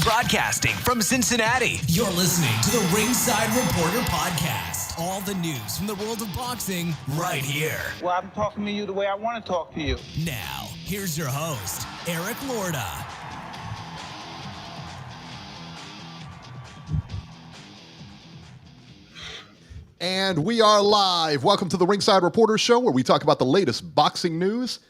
Broadcasting from Cincinnati, you're listening to the Ringside Reporter podcast. All the news from the world of boxing right here. Well, I'm talking to you the way I want to talk to you. Now, here's your host, Eric Lorda. And we are live. Welcome to the Ringside Reporter Show, where we talk about the latest boxing news.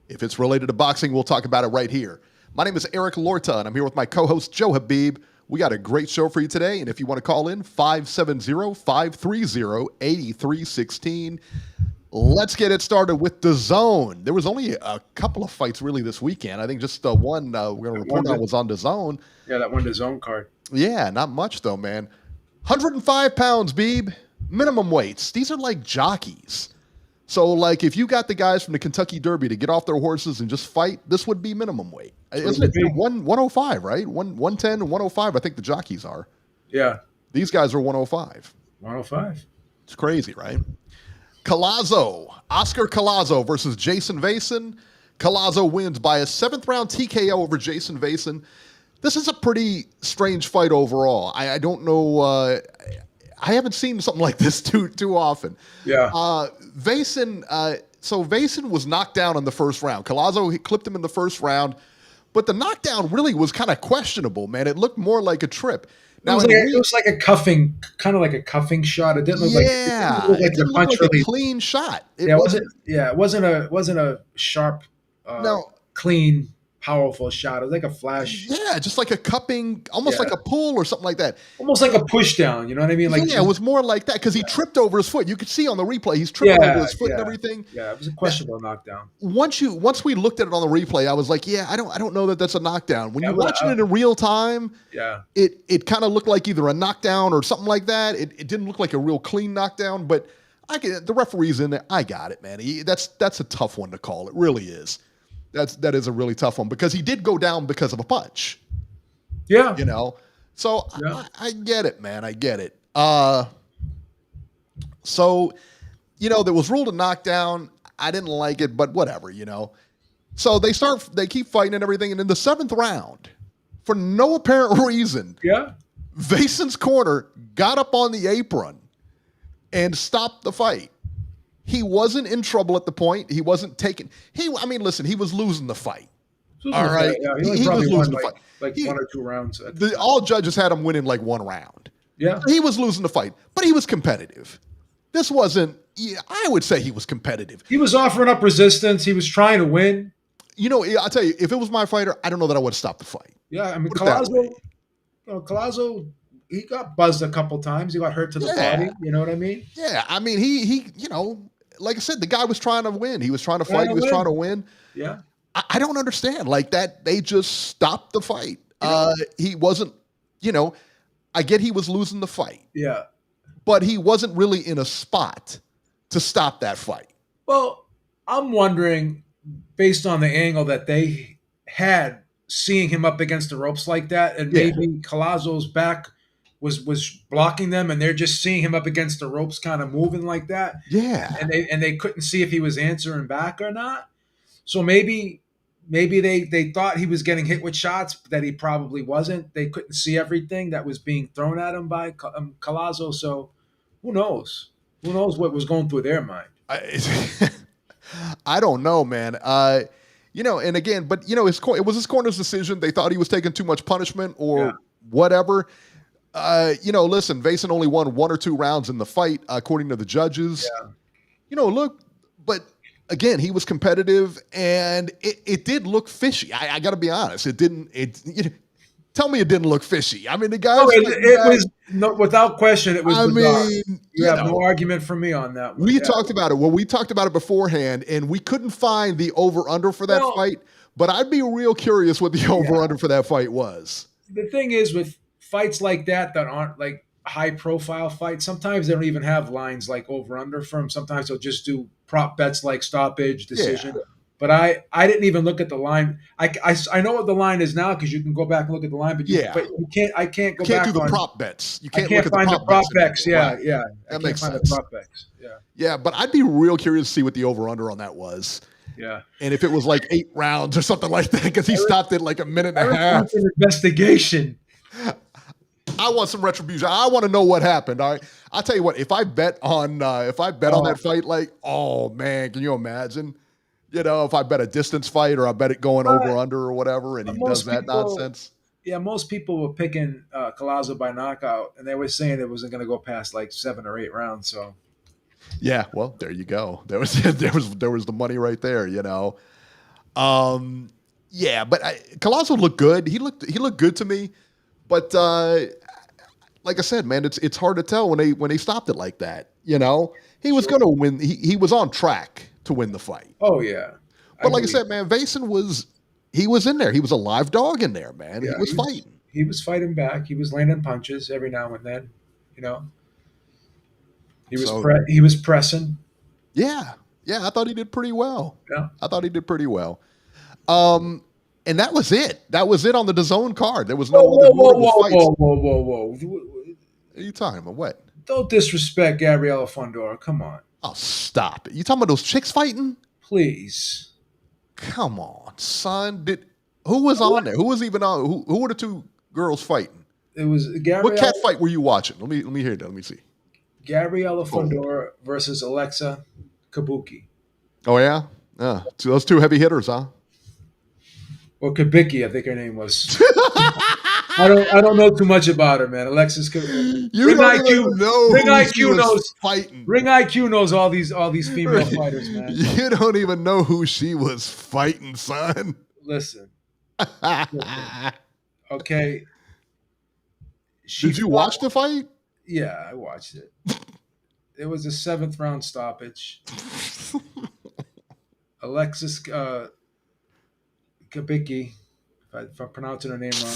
If it's related to boxing, we'll talk about it right here. My name is Eric Lorta, and I'm here with my co-host, Joe Habib. We got a great show for you today, and if you want to call in, 570-530-8316. Let's get it started with DAZN. There was only a couple of fights really this weekend. I think just the one we're going to report on was on DAZN. Yeah, that one DAZN card. Yeah, not much though, man. 105 pounds, Beeb. Minimum weights. These are like jockeys. So, like, if you got the guys from the Kentucky Derby to get off their horses and just fight, this would be minimum weight. Isn't it 105, right? 110 and 105, I think the jockeys are. Yeah. These guys are 105. 105. It's crazy, right? Collazo. Oscar Collazo versus Jayson Vayson. Collazo wins by a 7th-round TKO over Jayson Vayson. This is a pretty strange fight overall. I don't know... I haven't seen something like this too often. Yeah. Vayson, so Vayson was knocked down in the first round. Collazo, he clipped him in the first round, but the knockdown really was kind of questionable, man. It looked more like a trip. Now, it was like a cuffing, kind of like a cuffing shot. It didn't look it didn't look like a clean shot. It wasn't a sharp, clean, powerful shot. It was like a flash. Yeah, just like a cupping, almost like a pull or something like that. Almost like a push down, you know what I mean? Like, yeah, it was more like that because he tripped over his foot. You could see on the replay, he's tripping over his foot and everything. Yeah, it was a questionable knockdown. Once we looked at it on the replay, I was like, yeah, I don't know that that's a knockdown. When you're watching it in real time, it kind of looked like either a knockdown or something like that. It didn't look like a real clean knockdown, but the referee's in there. I got it, man. That's a tough one to call. It really is. That is a really tough one because he did go down because of a punch. Yeah. You know? So I get it, man. I get it. So, there was ruled a knockdown. I didn't like it, but whatever, So they keep fighting and everything. And in the 7th round, for no apparent reason, Vayson's corner got up on the apron and stopped the fight. He wasn't in trouble at the point. He wasn't taking. Listen, he was losing the fight. All right, he was losing the fight, like 1 or 2 rounds. All judges had him winning like 1 round. Yeah, he was losing the fight, but he was competitive. This wasn't. I would say he was competitive. He was offering up resistance. He was trying to win. I'll tell you, if it was my fighter, I don't know that I would have stopped the fight. Yeah, I mean, Collazo. He got buzzed a couple times. He got hurt to the body. You know what I mean? Yeah, I mean, he like I said, the guy was trying to win. He was trying to fight. He was trying to win. Yeah. I don't understand. Like that, they just stopped the fight. He wasn't, I get he was losing the fight. Yeah. But he wasn't really in a spot to stop that fight. Well, I'm wondering, based on the angle that they had, seeing him up against the ropes like that, and maybe Collazo's back was blocking them, and they're just seeing him up against the ropes kind of moving like that. Yeah. And they couldn't see if he was answering back or not. So maybe they thought he was getting hit with shots that he probably wasn't. They couldn't see everything that was being thrown at him by Collazo. So who knows? Who knows what was going through their mind? I don't know, man. And again, but it was his corner's decision. They thought he was taking too much punishment or whatever. Listen, Vayson only won 1 or 2 rounds in the fight, according to the judges. Yeah. Look, but again, he was competitive, and it did look fishy. I got to be honest. It didn't. Tell me it didn't look fishy. I mean, the guy. It was without question. It was. You have no argument for me on that one. We talked about it. Well, we talked about it beforehand, and we couldn't find the over/under for that fight. But I'd be real curious what the over/under for that fight was. The thing is, with fights like that aren't like high-profile fights, sometimes they don't even have lines like over/under for them. Sometimes they'll just do prop bets like stoppage, decision. Yeah. But I didn't even look at the line. I know what the line is now because you can go back and look at the line, but you can't. I can't go back. Can't do the prop bets. You can't find the prop bets. Yeah. That makes sense. The prop bets. Yeah, but I'd be real curious to see what the over/under on that was. Yeah. And if it was like 8 rounds or something like that, because he stopped it like a minute and a half. An investigation. I want some retribution. I want to know what happened. All right. I'll tell you what, if I bet on that fight, like, oh man, can you imagine? You know, if I bet a distance fight or I bet it going over under or whatever, and he does that nonsense. Yeah, most people were picking Collazo by knockout, and they were saying it wasn't going to go past like 7 or 8 rounds. So, yeah, well, there you go. There was the money right there. You know, yeah, but Collazo looked good. He looked good to me, but like I said, man, it's hard to tell when they stopped it like that. You know, he was going to win. He was on track to win the fight. Oh yeah, but like I said, man, Vayson was in there. He was a live dog in there, man. Yeah, he was fighting. He was fighting back. He was landing punches every now and then. You know, he was pressing. Yeah, I thought he did pretty well. Yeah, I thought he did pretty well. And that was it. That was it on the DAZN card. There was no other fights. Whoa. What are you talking about? What? Don't disrespect Gabriela Fondora. Come on. Oh, stop it. You talking about those chicks fighting? Please. Come on, son. Who was on there? Who was even on? Who were the 2 girls fighting? It was Gabriela. What cat fight were you watching? Let me hear that. Let me see. Gabriela Fondora versus Alexa Kabuki. Oh yeah? So those 2 heavy hitters, huh? Or Kabicki, I think her name was. I don't know too much about her, man. Alexis Kabuki. Ring IQ knows fighting. Ring IQ knows all these female fighters, man. You don't even know who she was fighting, son. Listen. Okay. Did you watch the fight? Yeah, I watched it. It was a 7th round stoppage. Alexis Kabicki, if I'm pronouncing her name wrong,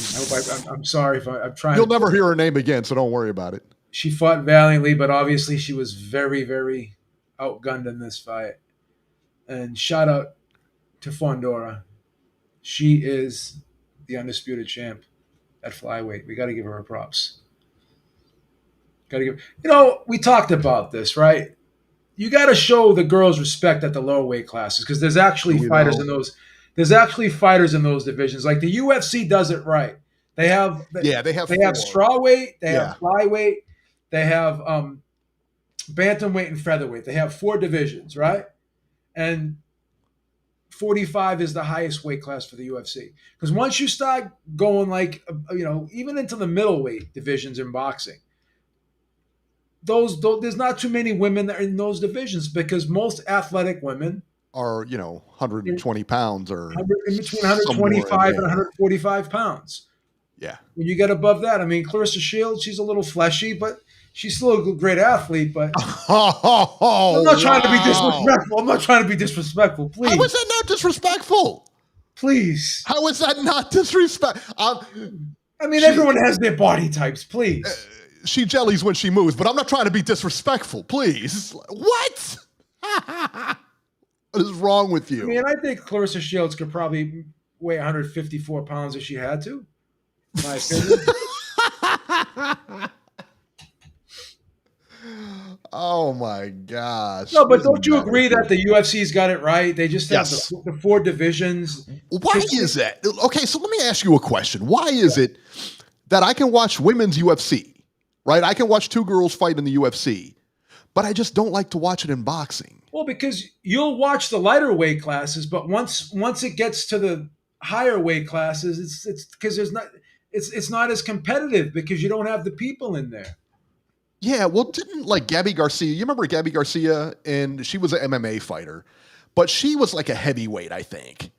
I'm sorry if I'm trying. You'll never hear her name again, so don't worry about it. She fought valiantly, but obviously she was very, very outgunned in this fight. And shout out to Fondora. She is the undisputed champ at flyweight. We got to give her props. We talked about this, right? You got to show the girls respect at the lower weight classes because there's actually fighters in those. There's actually fighters in those divisions. Like the UFC does it right. They have strawweight, they have flyweight, they have bantamweight and featherweight. They have 4 divisions, right? And 45 is the highest weight class for the UFC. Because once you start going even into the middleweight divisions in boxing, there's not too many women that are in those divisions because most athletic women are 120 pounds or in between 125 and 145 pounds. Yeah. When you get above that, I mean, Clarissa Shields, she's a little fleshy, but she's still a great athlete. But I'm not trying to be disrespectful. I'm not trying to be disrespectful. Please. How is that not disrespectful? Please. How is that not disrespectful? Everyone has their body types. Please. She jellies when she moves, but I'm not trying to be disrespectful. Please. What? What is wrong with you? I think Clarissa Shields could probably weigh 154 pounds if she had to. In my opinion. Oh my gosh. No, but don't you agree that the UFC's got it right? They just have the 4 divisions. Why is that? Okay, so let me ask you a question. Why is it that I can watch women's UFC, right? I can watch 2 girls fight in the UFC, but I just don't like to watch it in boxing? Well, because you'll watch the lighter weight classes, but once it gets to the higher weight classes, it's because it's not as competitive because you don't have the people in there. Yeah, well, didn't Gabby Garcia? You remember Gabby Garcia, and she was an MMA fighter, but she was like a heavyweight, I think.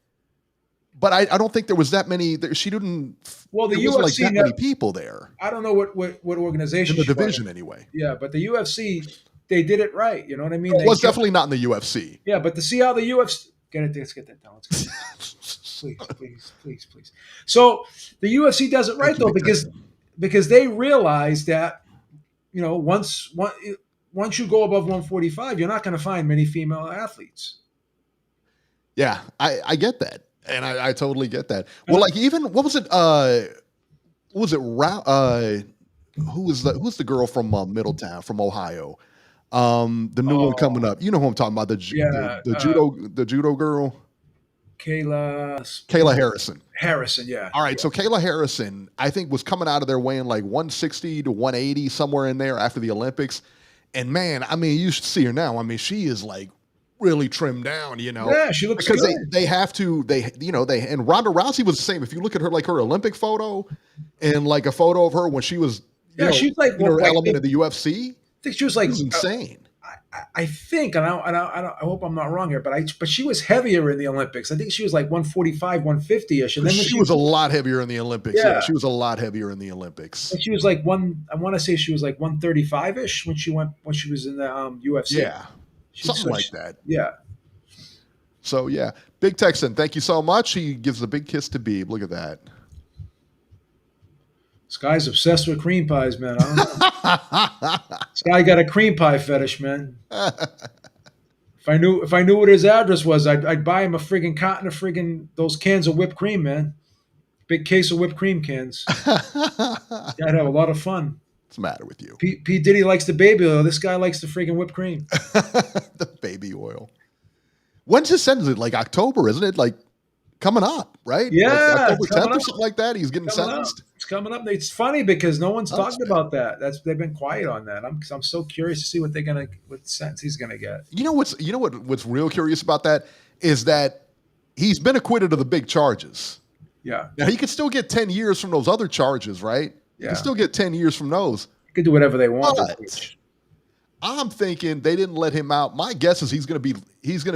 But I don't think there was that many. She didn't. Well, the UFC that many people there. I don't know what organization in the division anyway. Yeah, but the UFC, they did it right. You know what I mean? It was definitely not in the UFC. Yeah, but to see how the UFC let's get that down. Let's get that. Please. So the UFC does it right though because they realize that once you go above 145, you're not going to find many female athletes. Yeah, I get that. And I totally get that. Well, even what was it? Who's the girl from Middletown, from Ohio? The new one coming up. You know who I'm talking about? The judo girl. Kayla Harrison. Yeah. All right, so Kayla Harrison, I think, was coming out of there weighing like 160 to 180, somewhere in there after the Olympics. And man, I mean, you should see her now. I mean, she is like really trimmed down, Yeah, she looks because good. they have to, and Ronda Rousey was the same. If you look at her, like her Olympic photo and like a photo of her when she was, she's like in her element of the UFC. I think she was like insane. I think, and I hope I'm not wrong here, but she was heavier in the Olympics. I think she was like 145, 150-ish. And then she was a lot heavier in the Olympics. Yeah, she was a lot heavier in the Olympics. And she was like I want to say she was like 135-ish when she was in the UFC. Yeah, something like that. Yeah. So yeah, Big Texan, thank you so much. He gives a big kiss to Beeb. Look at that. This guy's obsessed with cream pies, man. I don't know. This guy got a cream pie fetish, man. If I knew what his address was, I'd buy him a friggin' carton of those cans of whipped cream, man. Big case of whipped cream cans. I'd have a lot of fun. What's the matter with you? P. Diddy likes the baby oil. This guy likes the friggin' whipped cream. The baby oil. When's his sentence? Like October, isn't it? Like coming up, right? Yeah, like October 10th or something like that. He's getting sentenced. It's coming up. It's funny because no one's talking about that. They've been quiet on that. I'm so curious to see what sentence he's gonna get. What's real curious about that is that he's been acquitted of the big charges. Yeah. Now he could still get 10 years from those other charges, right? Yeah. He can still get 10 years from those. He could do whatever they want. But I'm thinking they didn't let him out. My guess is he's gonna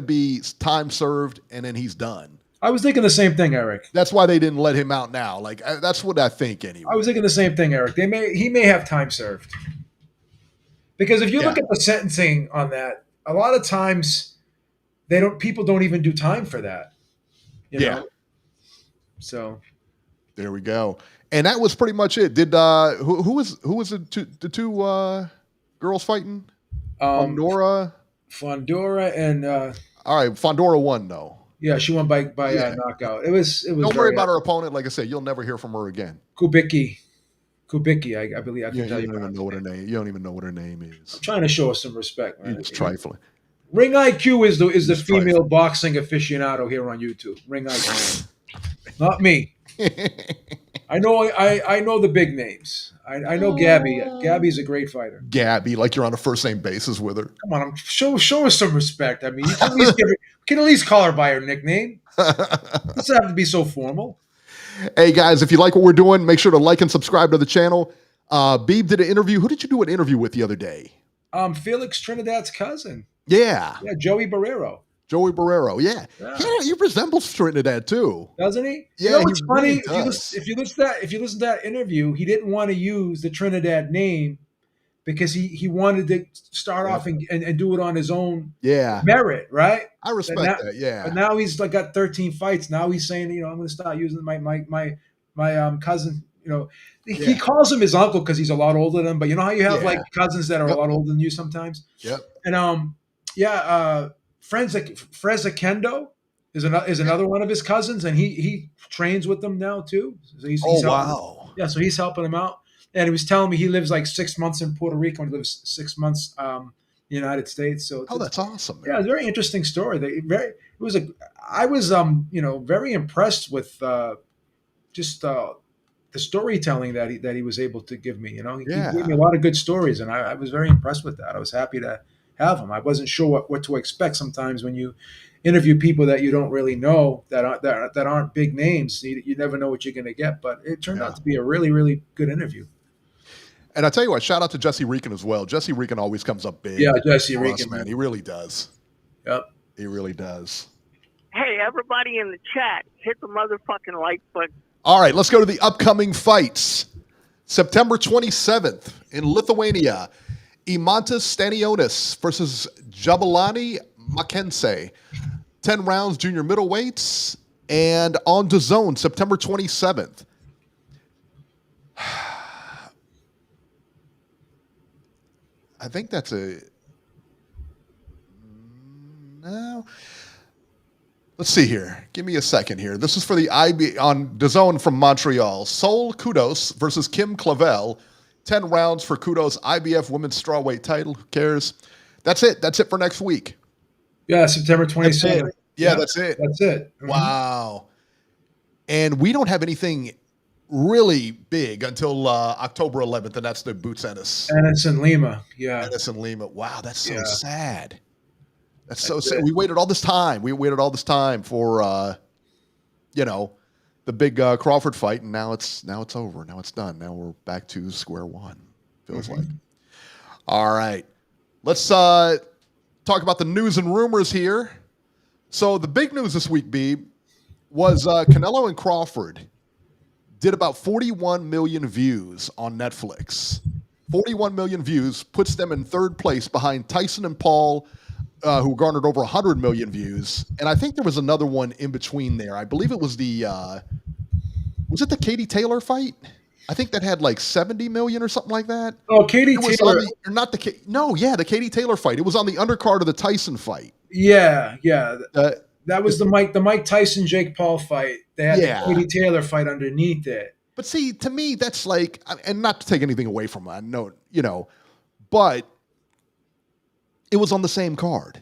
be time served and then he's done. I was thinking the same thing, Eric. That's why they didn't let him out now. Like that's what I think anyway. I was thinking the same thing, Eric. He may have time served. Because if you look at the sentencing on that, a lot of times people don't even do time for that. You know? So there we go. And that was pretty much it. Did who was the two girls fighting? Fondora and all right, Fondora won though. Yeah, she won by knockout. It was. Don't worry about her opponent. Like I said, you'll never hear from her again. Kubicki, I believe I can tell you. You don't even know what her name. You don't even know what her name is. I'm trying to show us some respect, man. It's trifling. Ring IQ is the female boxing aficionado here on YouTube. Ring IQ, not me. I know the big names. I know Gabby. Gabby's a great fighter. Gabby, like you're on a first name basis with her. Come on, show us some respect. I mean, you can at least call her by her nickname. It doesn't have to be so formal. Hey guys, if you like what we're doing, make sure to like and subscribe to the channel. Beeb did an interview. Who did you do an interview with the other day? Felix Trinidad's cousin. Yeah, Joey Barrero. Yeah. He resembles Trinidad too, doesn't he? Yeah, you know what's funny? Really if you listen to that interview, he didn't want to use the Trinidad name because he wanted to start off and do it on his own merit, right? I respect that. Yeah. But now he's got 13 fights. Now he's saying, I'm going to start using my cousin. He calls him his uncle because he's a lot older than him. But you know how you have like cousins that are a lot older than you sometimes. Yep. And Freza Kendo is another one of his cousins, and he trains with them now too. So he's wow. Yeah, so he's helping him out. And he was telling me he lives like 6 months in Puerto Rico and lives 6 months in the United States. So that's awesome. Man. Yeah, it's a very interesting story. I was very impressed with just the storytelling that he was able to give me. He gave me a lot of good stories, and I was very impressed with that. I was happy to have him. I wasn't sure what to expect sometimes when you interview people that you don't really know that aren't big names. You never know what you're going to get, but it turned out to be a really, really good interview. And I tell you what, shout out to Jesse Reekin as well. Jesse Reekin always comes up big. Yeah, Jesse Reekin, man, he really does. Yep, he really does. Hey, everybody in the chat, hit the motherfucking like button. All right, let's go to the upcoming fights. September 27th in Lithuania. Imantas Stanionis versus Jabalani Mackenzie. 10 rounds, junior middleweights. And on DAZN, September 27th. I think that's a... No. Let's see here. Give me a second here. This is for the IB on DAZN from Montreal. Sol Kudos versus Kim Clavel. 10 rounds for Kudos IBF women's strawweight title. Who cares? That's it. That's it for next week. Yeah, September 27th. Yeah, that's it. That's it. Mm-hmm. Wow. And we don't have anything really big until October 11th, and that's the Boots Ennis. Ennis and Lima. Yeah. Ennis and Lima. Wow, that's so sad. That's so That's sad. it. We waited all this time. For the big Crawford fight, and now it's over. Now it's done. Now we're back to square one. Feels like. All right, let's talk about the news and rumors here. So the big news this week, B, was Canelo and Crawford did about 41 million views on Netflix. 41 million views puts them in third place behind Tyson and Paul, who garnered over 100 million views. And I think there was another one in between there. I believe it was was it the Katie Taylor fight? I think that had like 70 million or something like that. Oh, Katie Taylor. The Katie Taylor fight. It was on the undercard of the Tyson fight. Yeah. That was the Mike Tyson Jake Paul fight. They had the Katie Taylor fight underneath it. But see, to me, that's like, and not to take anything away from that, no, but it was on the same card.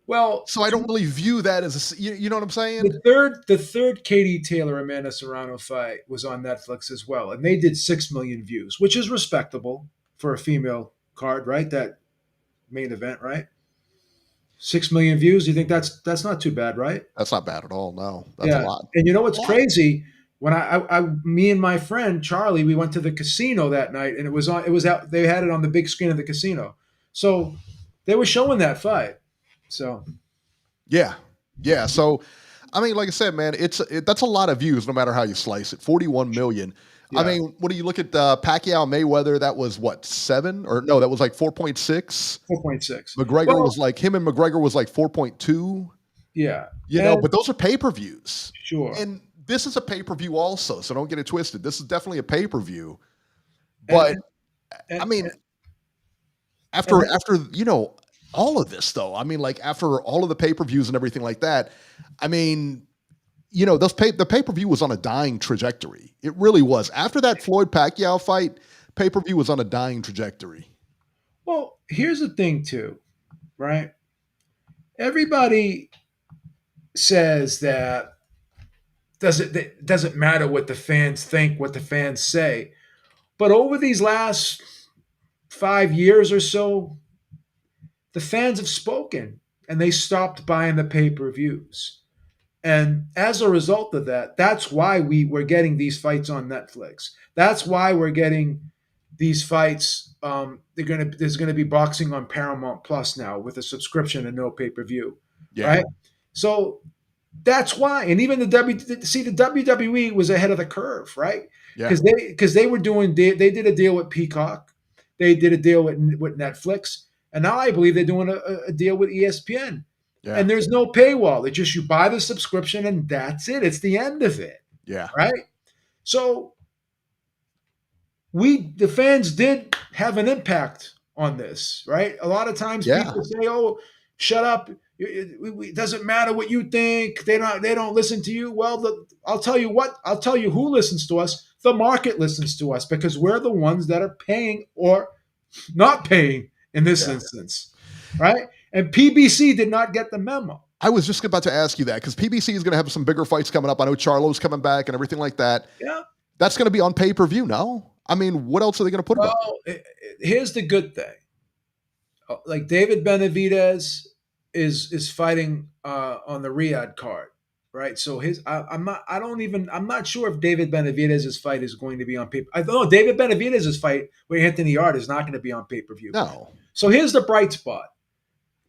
Well, so I don't really view that as you know what I'm saying? The third Katie Taylor Amanda Serrano fight was on Netflix as well, and they did 6 million views, which is respectable for a female card, right? That main event, right? 6 million views. You think that's not too bad, right? That's not bad at all. No, that's a lot. And you know what's crazy? When me and my friend Charlie, we went to the casino that night, and it was out. They had it on the big screen of the casino, so they were showing that fight. So, yeah. So, I mean, like I said, man, that's a lot of views, no matter how you slice it. 41 million. Yeah. I mean, when you look at Pacquiao Mayweather, that was what, 7? Or no, that was like 4.6. 4.6. McGregor was like, him and McGregor was like 4.2. Yeah. But those are pay-per-views. Sure. And this is a pay-per-view also, so don't get it twisted. This is definitely a pay-per-view. But I mean, after all of this though, I mean, like after all of the pay-per-views and everything like that, I mean, the pay-per-view was on a dying trajectory. It really was. After that Floyd Pacquiao fight, pay-per-view was on a dying trajectory. Well, here's the thing too, right? Everybody says that it doesn't matter what the fans think, what the fans say. But over these last 5 years or so, the fans have spoken and they stopped buying the pay-per-views. And as a result of that, that's why we're getting these fights on Netflix. That's why we're getting these fights. There's gonna be boxing on Paramount Plus now with a subscription and no pay-per-view. Yeah. Right? So that's why. And even the WWE was ahead of the curve, right? Because they did a deal with Peacock, they did a deal with Netflix, and now I believe they're doing a deal with ESPN. Yeah. And there's no paywall. It's just you buy the subscription and that's it. It's the end of it. Yeah. Right? So the fans did have an impact on this, right? A lot of times people say, "Oh, shut up. It doesn't matter what you think. They don't listen to you." Well, I'll tell you what. I'll tell you who listens to us. The market listens to us because we're the ones that are paying or not paying in this instance, right? And PBC did not get the memo. I was just about to ask you that because PBC is going to have some bigger fights coming up. I know Charlo's coming back and everything like that. Yeah. That's going to be on pay-per-view, no? I mean, what else are they going to put about? Here's the good thing. Like David Benavidez is fighting on the Riyadh card, right? So I'm not sure if David Benavidez's fight is going to be on pay. I don't know. David Benavidez's fight with Anthony Yarde is not going to be on pay-per-view. No. So here's the bright spot.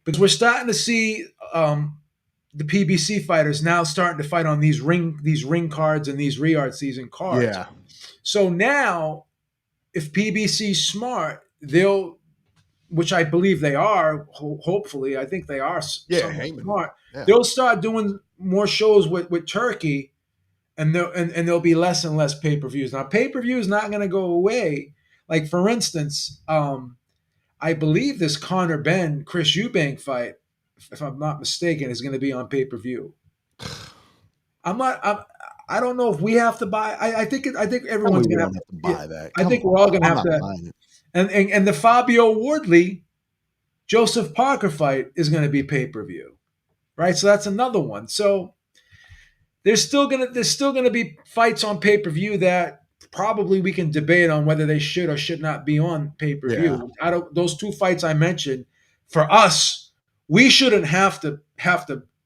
Because we're starting to see the PBC fighters now starting to fight on these ring cards and these Riyadh season cards. Yeah. So now, if PBC's smart, which I believe they are. Hopefully, I think they are. Smart. Yeah. They'll start doing more shows with Turkey, and there'll be less and less pay-per-views. Now, pay-per-view is not going to go away. Like for instance. I believe this Conor Benn Chris Eubank fight, if I'm not mistaken, is going to be on pay-per-view. I don't know if we have to buy. I think everyone's going to have to buy that. I think we're all going to have to. And the Fabio Wardley Joseph Parker fight is going to be pay-per-view, right? So that's another one. So there's still gonna be fights on pay-per-view that probably we can debate on whether they should or should not be on Yeah. pay-per-view. Those two fights I mentioned, for us, we shouldn't have to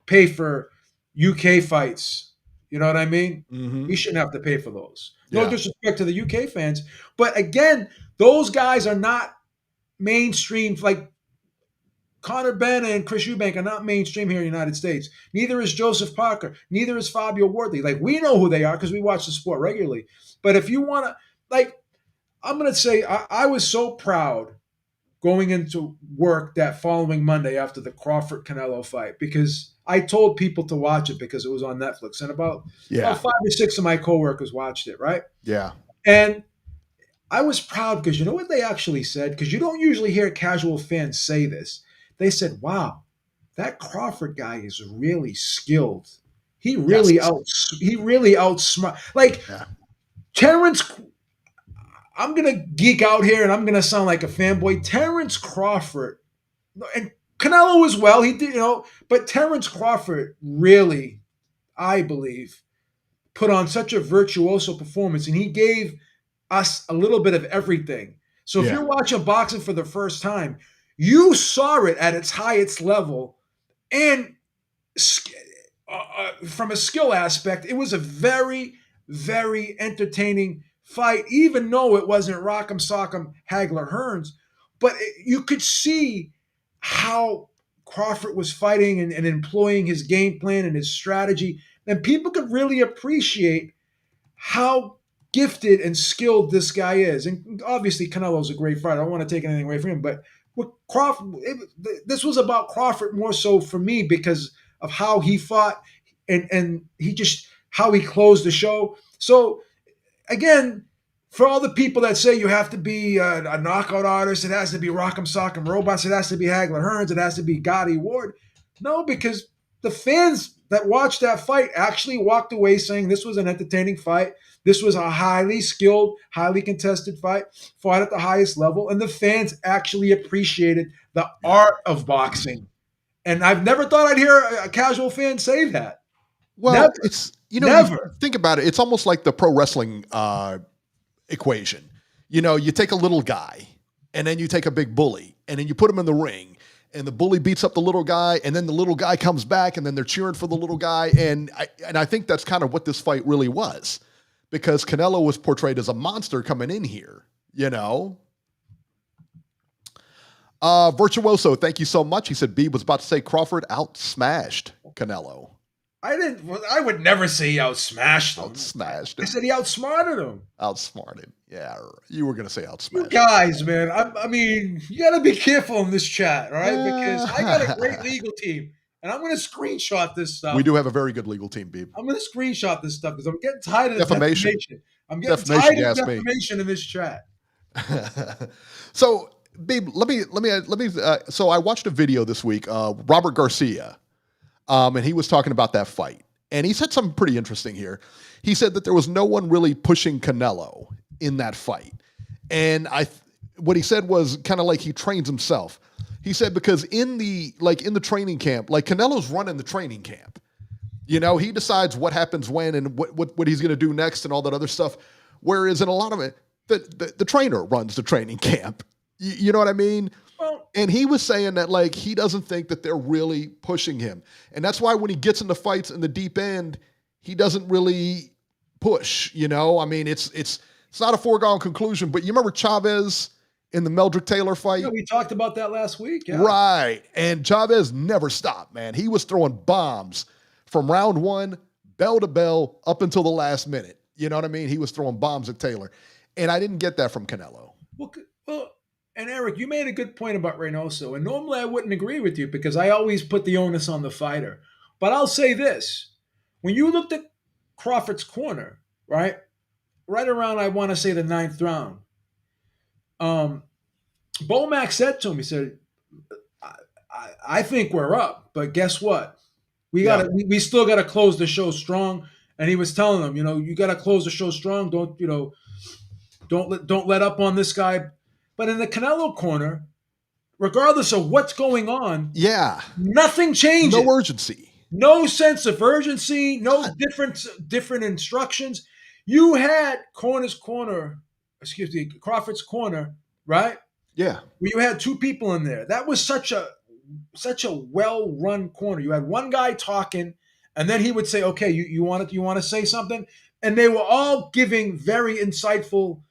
pay for UK fights. You know what I mean? Mm-hmm. We shouldn't have to pay for those. No Yeah. disrespect to the UK fans, but again, those guys are not mainstream. Like Conor Benn and Chris Eubank are not mainstream here in the United States. Neither is Joseph Parker. Neither is Fabio Wardley. Like, we know who they are because we watch the sport regularly. But if you want to, like, I'm going to say I was so proud going into work that following Monday after the Crawford Canelo fight because I told people to watch it because it was on Netflix. And about 5 or 6 of my coworkers watched it, right? Yeah. And I was proud because you know what they actually said? Because you don't usually hear casual fans say this. They said, wow, that Crawford guy is really skilled. He really outsmart. Like Terrence, I'm gonna geek out here and I'm gonna sound like a fanboy. Terrence Crawford and Canelo as well. He did, but Terrence Crawford really, I believe, put on such a virtuoso performance, and he gave us a little bit of everything. So if you're watching boxing for the first time, you saw it at its highest level, and from a skill aspect, it was a very, very entertaining fight, even though it wasn't Rock'em Sock'em Hagler Hearns. But you could see how Crawford was fighting and employing his game plan and his strategy. And people could really appreciate how gifted and skilled this guy is. And obviously, Canelo's a great fighter. I don't want to take anything away from him. But with Crawford, this was about Crawford more so for me because of how he fought and he just how he closed the show. So again, for all the people that say you have to be a knockout artist, it has to be Rock'em Sock'em Robots, it has to be Hagler Hearns, it has to be Gotti Ward. No, because the fans that watched that fight actually walked away saying this was an entertaining fight. This was a highly skilled, highly contested fight, fought at the highest level, and the fans actually appreciated the art of boxing. And I've never thought I'd hear a casual fan say that. Well, Never. it's Never. You think about it. It's almost like the pro wrestling equation. You take a little guy, and then you take a big bully, and then you put him in the ring, and the bully beats up the little guy, and then the little guy comes back, and then they're cheering for the little guy, and I think that's kind of what this fight really was, because Canelo was portrayed as a monster coming in here. Virtuoso, thank you so much. He said B was about to say Crawford outsmashed Canelo. I would never say he outsmashed him. Outsmashed him. I said he outsmarted him. Outsmarted. Yeah, you were going to say outsmashed. You guys, man. I mean, you got to be careful in this chat, all right? Because I got a great legal team, and I'm going to screenshot this stuff. We do have a very good legal team, Beeb. I'm going to screenshot this stuff because I'm getting tired of defamation. I'm getting tired of defamation in this chat. So, Beeb, let me. So I watched a video this week. Robert Garcia. And he was talking about that fight. And he said something pretty interesting here. He said that there was no one really pushing Canelo in that fight. And what he said was kind of like he trains himself. He said because in the training camp, like Canelo's running the training camp. He decides what happens when and what he's going to do next and all that other stuff. Whereas in a lot of it, the trainer runs the training camp. You know what I mean? And he was saying that like he doesn't think that they're really pushing him. And that's why when he gets into fights in the deep end, he doesn't really push, I mean, it's not a foregone conclusion, but you remember Chavez in the Meldrick Taylor fight? Yeah, we talked about that last week. Yeah. Right. And Chavez never stopped, man. He was throwing bombs from round one, bell to bell, up until the last minute. You know what I mean? He was throwing bombs at Taylor. And I didn't get that from Canelo. Well, and Eric, you made a good point about Reynoso. And normally I wouldn't agree with you because I always put the onus on the fighter. But I'll say this. When you looked at Crawford's corner, right around, I want to say the 9th round, Bomac said to him, he said, I think we're up, but guess what? We still got to close the show strong. And he was telling them, you got to close the show strong. Don't let up on this guy. But in the Canelo corner, regardless of what's going on, Yeah. nothing changes. No urgency. No sense of urgency. No different instructions. You had Crawford's corner, right? Yeah. Where you had two people in there. That was such a well-run corner. You had one guy talking, and then he would say, "Okay, you want to say something?" And they were all giving very insightful,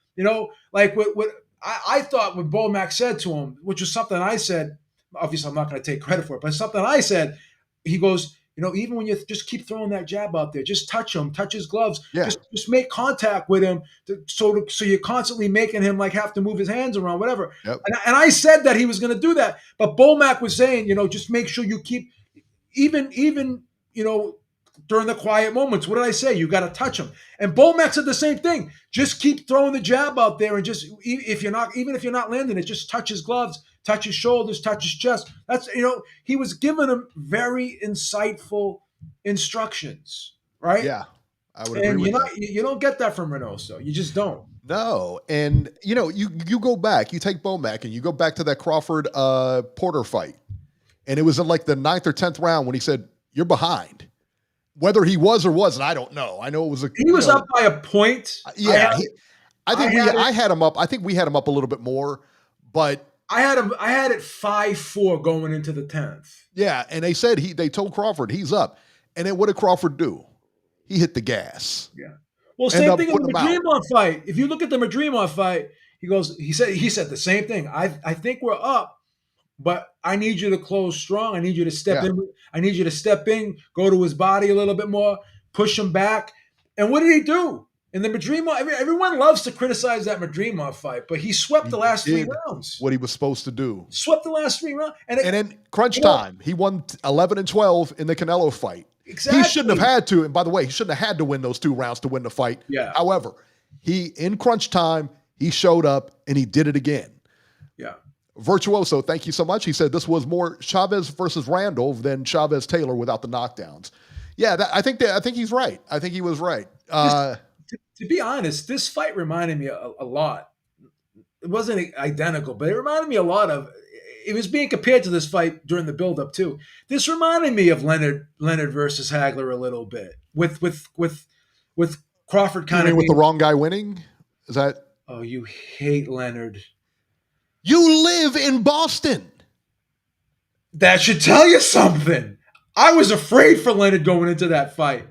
like what I thought what Bomac said to him, which was something I said. Obviously, I'm not going to take credit for it, but something I said. He goes, even when you just keep throwing that jab out there, just touch him, touch his gloves, just make contact with him, so you're constantly making him like have to move his hands around, whatever. Yep. And I said that he was going to do that, but Bomac was saying, just make sure you keep even during the quiet moments. What did I say? You got to touch him. And Bomac said the same thing. Just keep throwing the jab out there, and just if you're not landing it, just touch his gloves, touch his shoulders, touch his chest. That's he was giving him very insightful instructions, right? Yeah, I would agree with that. You don't get that from Reynoso. You just don't. No, and you go back, you take Bomac, and you go back to that Crawford Porter fight, and it was in like the 9th or 10th round when he said, "You're behind." Whether he was or wasn't, I don't know. I know it was he was up by a point. Yeah, I had him up. I think we had him up a little bit more, but I had it 5-4 going into the 10th. Yeah, and they told Crawford he's up, and then what did Crawford do? He hit the gas. Yeah. Well, same thing in the Madrimov fight. If you look at the Madrimov fight, he said the same thing. I think we're up, but I need you to close strong. I need you to step in. I need you to step in, go to his body a little bit more, push him back. And what did he do? In the Madrimov, everyone loves to criticize that Madrimov fight, but he swept the last 3 rounds. What he was supposed to do. Swept the last 3 rounds. And then crunch time, he won 11 and 12 in the Canelo fight. Exactly. He shouldn't have had to, and by the way, he shouldn't have had to win those 2 rounds to win the fight. Yeah. However, in crunch time, he showed up and he did it again. Yeah. Virtuoso, thank you so much. He said this was more Chavez versus Randall than Chavez Taylor without the knockdowns. Yeah, I think he's right. I think he was right. To be honest, this fight reminded me a lot. It wasn't identical, but it reminded me a lot of. It was being compared to this fight during the build-up too. This reminded me of Leonard versus Hagler a little bit, with Crawford kind of with the wrong guy winning. Is that? Oh, you hate Leonard. You live in Boston. That should tell you something. I was afraid for Leonard going into that fight.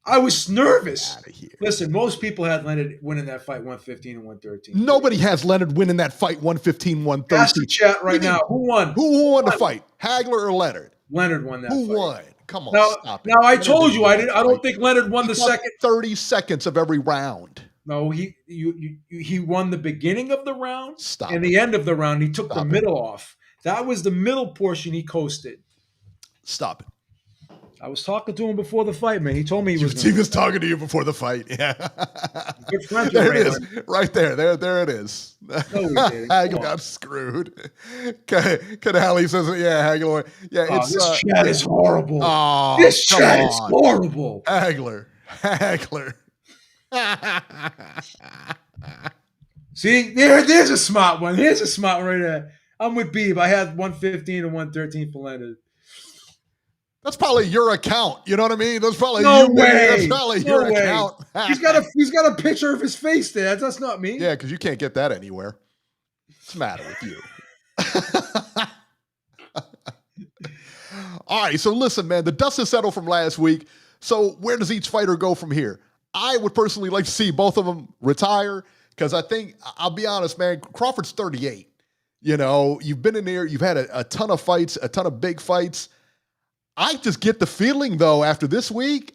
I was nervous. Get out of here. Listen, most people had Leonard winning that fight 115 and 113. Nobody has Leonard winning that fight 115, 113. Ask the chat right now. Who won? Who won the fight? Hagler or Leonard? Leonard won that fight. Who won? Come on, stop it. Now I told you I don't think Leonard won the second 30 seconds of every round. No, he won the beginning of the round. Stop and it. the end of the round. He took the middle off. That was the middle portion he coasted. Stop it. I was talking to him before the fight, man. He told me he was talking to you before the fight. Yeah. Good friends. There it is. Right there. There it is. No, Hagler got screwed. Canale says, yeah, Hagler. Yeah, this chat is horrible. Oh, this chat is horrible. Hagler. See, there's a smart one. Here's a smart one right there. I'm with Beeb. I had 115 and 113 for Leonard. That's probably your account. You know what I mean? That's probably That's probably your account. He's got a picture of his face there. That's not me. Yeah, because you can't get that anywhere. What's the matter with you? All right, so listen, man, the dust is settled from last week. So where does each fighter go from here? I would personally like to see both of them retire because I think, I'll be honest, man, Crawford's 38. You've been in there. You've had a ton of fights, a ton of big fights. I just get the feeling, though, after this week,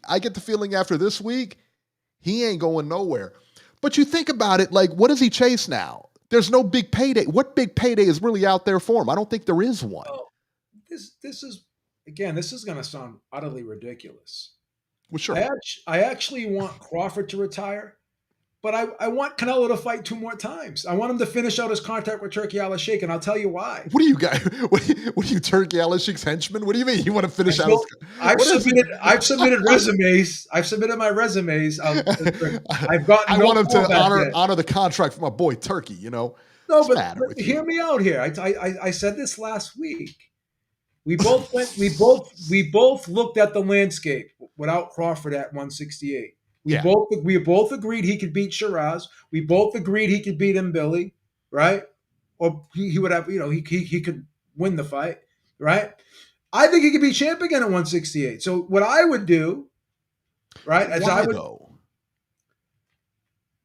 he ain't going nowhere. But you think about it, like, what does he chase now? There's no big payday. What big payday is really out there for him? I don't think there is one. Well, this is going to sound utterly ridiculous. Well, sure. I actually want Crawford to retire, but I want Canelo to fight 2 more times. I want him to finish out his contract with Turki Al-Sheikh, and I'll tell you why. What are you guys? What are you, Turki Al-Sheikh's henchman? What do you mean you want to finish out? I've submitted resumes. I've submitted my resumes. I've gotten. I want him to honor the contract for my boy Turki. No, No, but hear me out here. I said this last week. We both looked at the landscape without Crawford at 168. We both agreed he could beat Shiraz. We both agreed he could beat Mbilli, right? Or he would have, he could win the fight, right? I think he could be champ again at 168. So what I would do, right?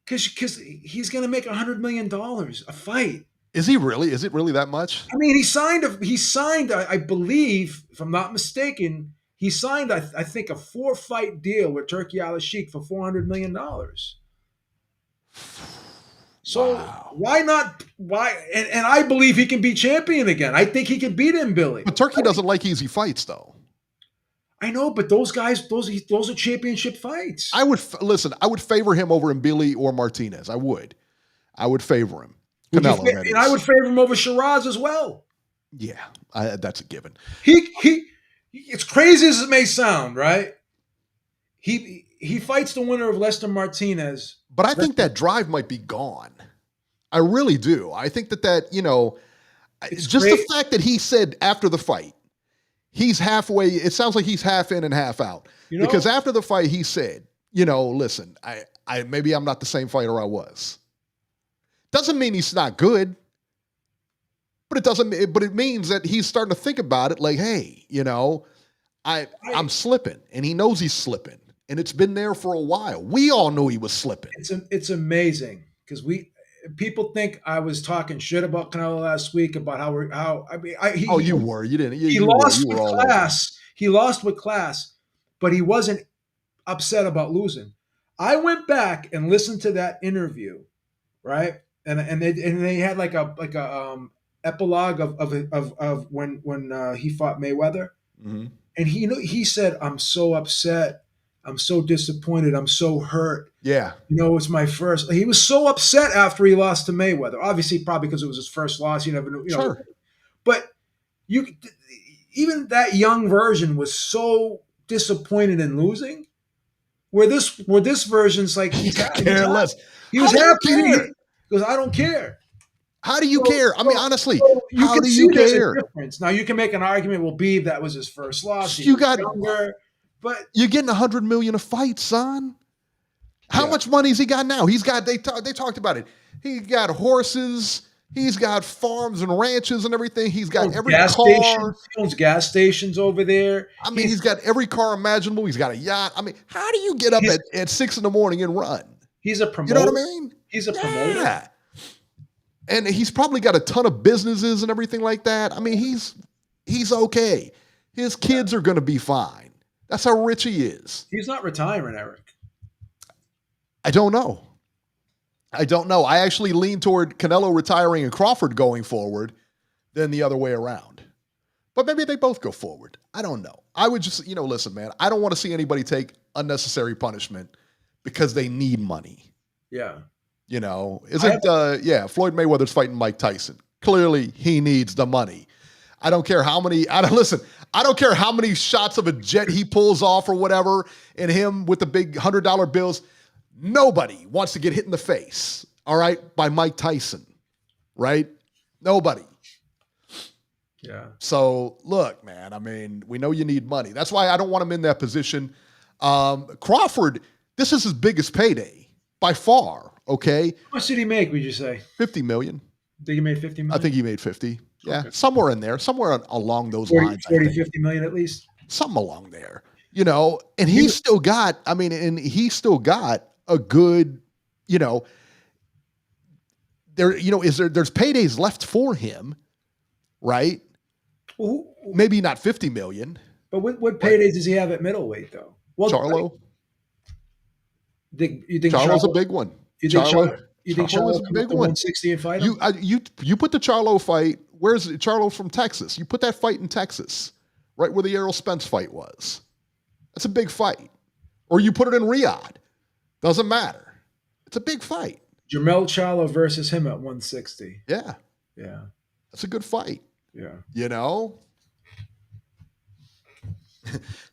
Because he's going to make $100 million a fight. Is he really? Is it really that much? I mean, he signed. I believe, if I'm not mistaken, he signed. I think a 4-fight deal with Turki Al-Sheikh for $400 million. So why not? Why? And I believe he can be champion again. I think he can beat Mbilli. But Turki doesn't like easy fights, though. I know, but those guys, those are championship fights. I would favor him over Mbilli or Martinez. I would favor him. Canelo, and I would favor him over Shiraz as well. Yeah, that's a given. It's crazy as it may sound, right? He fights the winner of Lester Martinez. But I think that drive might be gone. I really do. I think that it's just the fact that he said after the fight, he's halfway. It sounds like he's half in and half out. Because after the fight, he said, listen, I maybe I'm not the same fighter I was. Doesn't mean he's not good, but it means that he's starting to think about it like, hey, I'm slipping, and he knows he's slipping, and it's been there for a while. We all knew he was slipping. It's amazing because people think I was talking shit about Canelo last week about you were. You didn't. He lost with class. He lost with class, but he wasn't upset about losing. I went back and listened to that interview, right? And they had like a epilogue of when he fought Mayweather, and he said, "I'm so upset, I'm so disappointed, I'm so hurt." Yeah, it's my first. He was so upset after he lost to Mayweather. Obviously, probably because it was his first loss. You never knew. Sure. But even that young version was so disappointed in losing. Where this version's like he's careless. He was happy. Because I don't care. How do you care? I mean, honestly, how do you care? Now you can make an argument. Well, Beeb, that was his first loss. You got younger, but you're getting $100 million a fight, son. How much money's he got now? He's got. They talked about it. He got horses. He's got farms and ranches and everything. He's got every car. He owns gas stations over there. I mean, he's got every car imaginable. He's got a yacht. I mean, how do you get up at 6 a.m. and run? He's a promoter. You know what I mean? He's a promoter. Yeah. And he's probably got a ton of businesses and everything like that. I mean, he's okay. His kids are going to be fine. That's how rich he is. He's not retiring, Eric. I don't know. I actually lean toward Canelo retiring and Crawford going forward than the other way around. But maybe they both go forward. I don't know. I would just, listen, man, I don't want to see anybody take unnecessary punishment because they need money. Yeah. Floyd Mayweather's fighting Mike Tyson. Clearly, he needs the money. I don't care how many, I don't care how many shots of a jet he pulls off or whatever, and him with the big $100 bills. Nobody wants to get hit in the face, all right, by Mike Tyson, right? Nobody. Yeah. So, look, man, I mean, we know you need money. That's why I don't want him in that position. Crawford, this is his biggest payday by far. Okay. How much did he make, would you say? $50 million. Think he made $50 million? I think he made 50. Yeah. Okay. Somewhere in there, somewhere along those 40, lines. 40, 50 million at least. Something along there, and he's still got a good, there's paydays left for him, right? Well, maybe not 50 million. But what paydays does he have at middleweight though? Well, Charlo. You think Charlo's a big one? You think Charlo is a big one? 160 and fight him? You put the Charlo fight. Where's Charlo from Texas? You put that fight in Texas, right where the Errol Spence fight was. That's a big fight. Or you put it in Riyadh. Doesn't matter. It's a big fight. Jermell Charlo versus him at 160. Yeah. Yeah. That's a good fight. Yeah.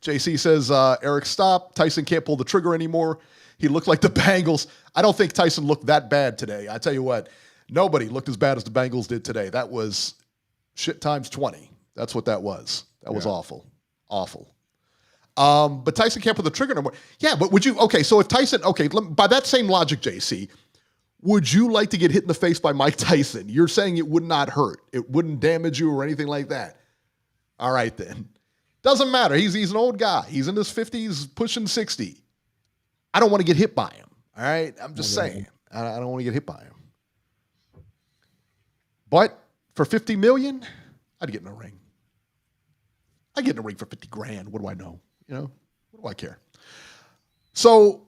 JC says, Eric, stop. Tyson can't pull the trigger anymore. He looked like the Bengals. I don't think Tyson looked that bad today. I tell you what, Nobody looked as bad as the Bengals did today. That was shit times 20. That's what that was. That was awful. Awful. But Tyson can't put the trigger no more. Yeah, but would you, okay, so if Tyson, okay, by that same logic, JC, would you like to get hit in the face by Mike Tyson? You're saying it would not hurt. It wouldn't damage you or anything like that. All right, then. Doesn't matter. He's an old guy. He's in his 50s, pushing 60. I don't want to get hit by him. All right? I'm just saying. I don't want to get hit by him. But for $50 million, I'd get in a ring. I'd get in a ring for $50,000. What do I know? You know, what do I care? So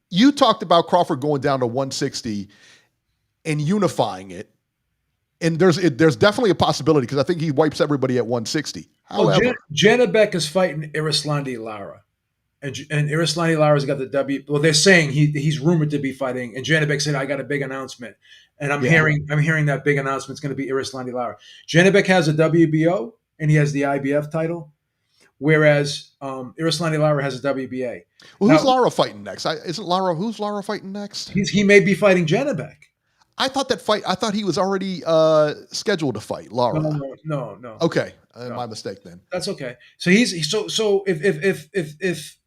you talked about Crawford going down to 160 and unifying it. And there's definitely a possibility because I think he wipes everybody at 160. However, Janibek is fighting Arislandi Lara. And Arislandi Lara's got the W. Well, they're saying he's rumored to be fighting. And Janibek said, I got a big announcement. And I'm hearing that big announcement is going to be Arislandi Lara. Janibek has a WBO and he has the IBF title. Whereas Arislandi Lara has a WBA. Well, who's Lara fighting next? Who's Lara fighting next? He may be fighting Janibek. I thought he was already scheduled to fight Lara. No. Okay, my mistake then. That's okay. So if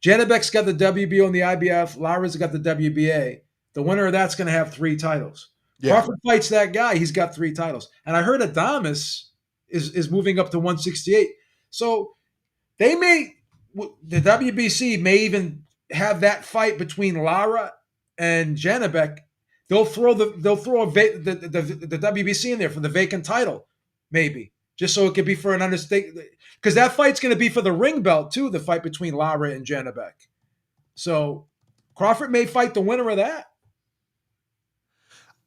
Janibek's got the WBO and the IBF, Lara's got the WBA, the winner of that's going to have 3 titles. Yeah. Crawford fights that guy, he's got 3 titles. And I heard Adames is moving up to 168. So the WBC may even have that fight between Lara and Janibek. They'll throw the WBC in there for the vacant title, maybe, just so it could be for an understatement. Because that fight's going to be for the ring belt too. The fight between Lara and Janibek. So Crawford may fight the winner of that.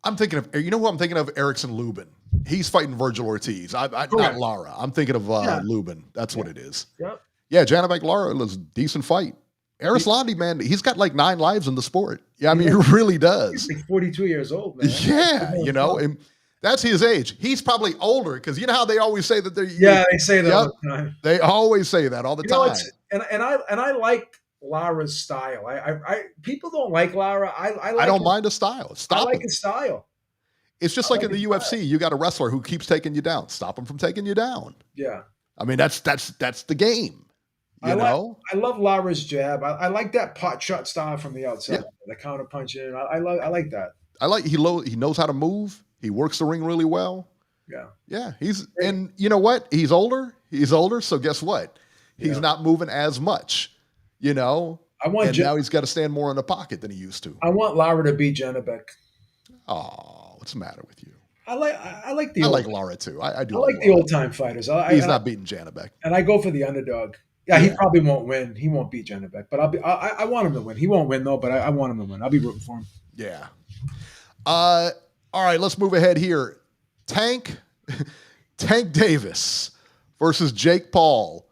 I'm thinking of, you know who I'm thinking of? Erickson Lubin. He's fighting Virgil Ortiz. Not Lara. I'm thinking of Lubin. That's what it is. Yep. Yeah, Janibek Lara was a decent fight. Arislandi, man, he's got like 9 lives in the sport. Yeah, I mean, he really does. He's like 42 years old, man. Yeah, you know, and that's his age. He's probably older because you know how they always say that they're. Yeah, they say that all the time. They always say that all the time. And I like Lara's style. I people don't like Lara. I don't mind the style. I like his style. It's just like in the UFC, you got a wrestler who keeps taking you down. Stop him from taking you down. Yeah. I mean, that's the game. You know? I love Lara's jab. I like that pot shot style from the outside, the counter punching. I like that. He knows how to move. He works the ring really well. Yeah. Yeah. And you know what? He's older. So guess what? He's not moving as much, you know? Now he's got to stand more in the pocket than he used to. I want Lara to beat Janibek. Oh, what's the matter with you? I like Lara too. I do. I like the old time fighters. He's not beating Janibek. And I go for the underdog. Yeah, he probably won't win. He won't beat Janibek, but I want him to win. He won't win though, but I want him to win. I'll be rooting for him. Yeah. All right, let's move ahead here. Tank Davis versus Jake Paul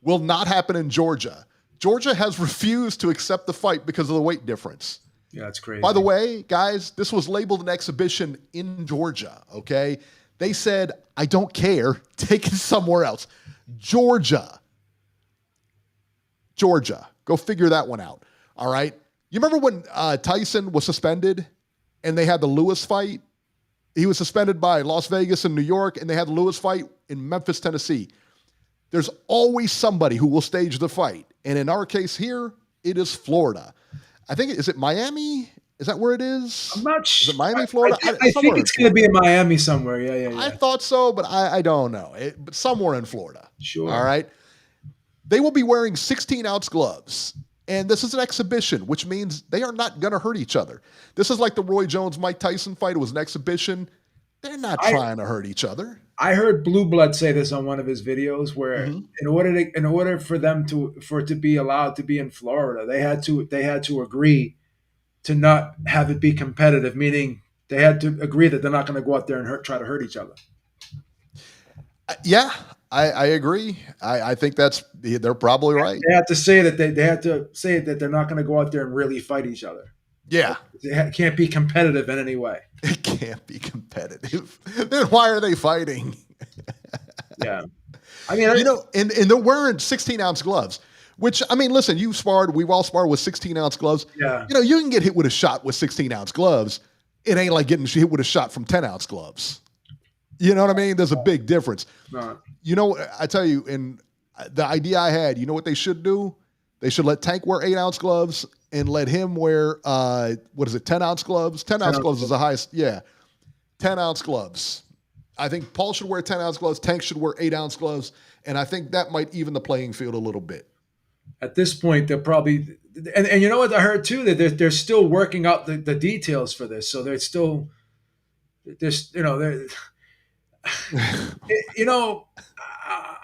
will not happen in Georgia. Georgia has refused to accept the fight because of the weight difference. Yeah, that's crazy. By the way, guys, this was labeled an exhibition in Georgia, okay? They said, I don't care. Take it somewhere else. Georgia. Go figure that one out. All right. You remember when Tyson was suspended and they had the Lewis fight? He was suspended by Las Vegas and New York, and they had the Lewis fight in Memphis, Tennessee. There's always somebody who will stage the fight. And in our case here, it is Florida. I think, is it Miami? Is that where it is? I'm not sure. Is it Miami, Florida? I think it's going to be in Miami somewhere. Yeah. I thought so, but I don't know. But somewhere in Florida. Sure. All right. They will be wearing 16-ounce gloves. And this is an exhibition, which means they are not going to hurt each other. This is like the Roy Jones-Mike Tyson fight. It was an exhibition. They're not trying to hurt each other. I heard Blue Blood say this on one of his videos, where in order for it to be allowed to be in Florida, they had to agree to not have it be competitive, meaning they had to agree that they're not going to go out there and try to hurt each other. Yeah, I agree. I think they're probably right. They had to say that they're not going to go out there and really fight each other. Yeah. It can't be competitive in any way. It can't be competitive. Then why are they fighting? Yeah. I mean, and they're wearing 16-ounce gloves, which, I mean, listen, we've all sparred with 16-ounce gloves. Yeah. You can get hit with a shot with 16-ounce gloves, it ain't like getting hit with a shot from 10-ounce gloves. You know what I mean? There's a big difference. No. You know, I tell you, in the idea I had, you know what they should do? They should let Tank wear 8-ounce gloves and let him wear, 10-ounce gloves? 10-ounce gloves is the highest. Yeah. 10-ounce gloves. I think Paul should wear 10-ounce gloves. Tank should wear 8-ounce gloves. And I think that might even the playing field a little bit. At this point, they're probably, and you know what I heard too, that they're still working out the details for this. So they're still,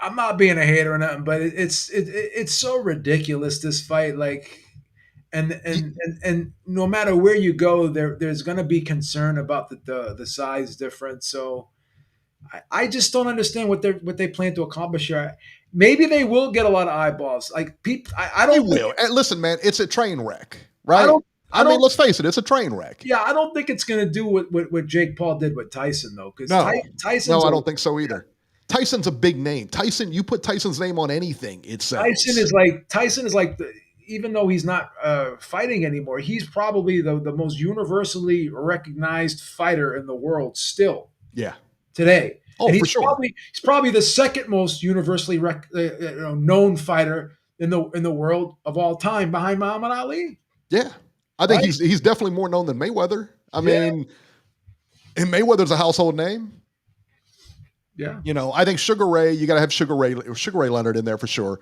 I'm not being a hater or nothing, but it's so ridiculous, this fight. Like, and no matter where you go, there's going to be concern about the size difference. So I just don't understand what they plan to accomplish here. Maybe they will get a lot of eyeballs. Like people, I don't. They will. And listen, man, it's a train wreck, right? I mean, let's face it, it's a train wreck. Yeah, I don't think it's going to do what Jake Paul did with Tyson, though. Because Tyson. No, I don't think so either. Tyson's a big name. Tyson, you put Tyson's name on anything, it sells. Tyson is like even though he's not fighting anymore, he's probably the most universally recognized fighter in the world still. Yeah. Today. Oh, and he's for sure. He's probably the second most universally known fighter in the world of all time, behind Muhammad Ali. Yeah, I think he's definitely more known than Mayweather. I mean, and Mayweather's a household name. Yeah, you know, I think Sugar Ray. You got to have Sugar Ray Leonard in there for sure.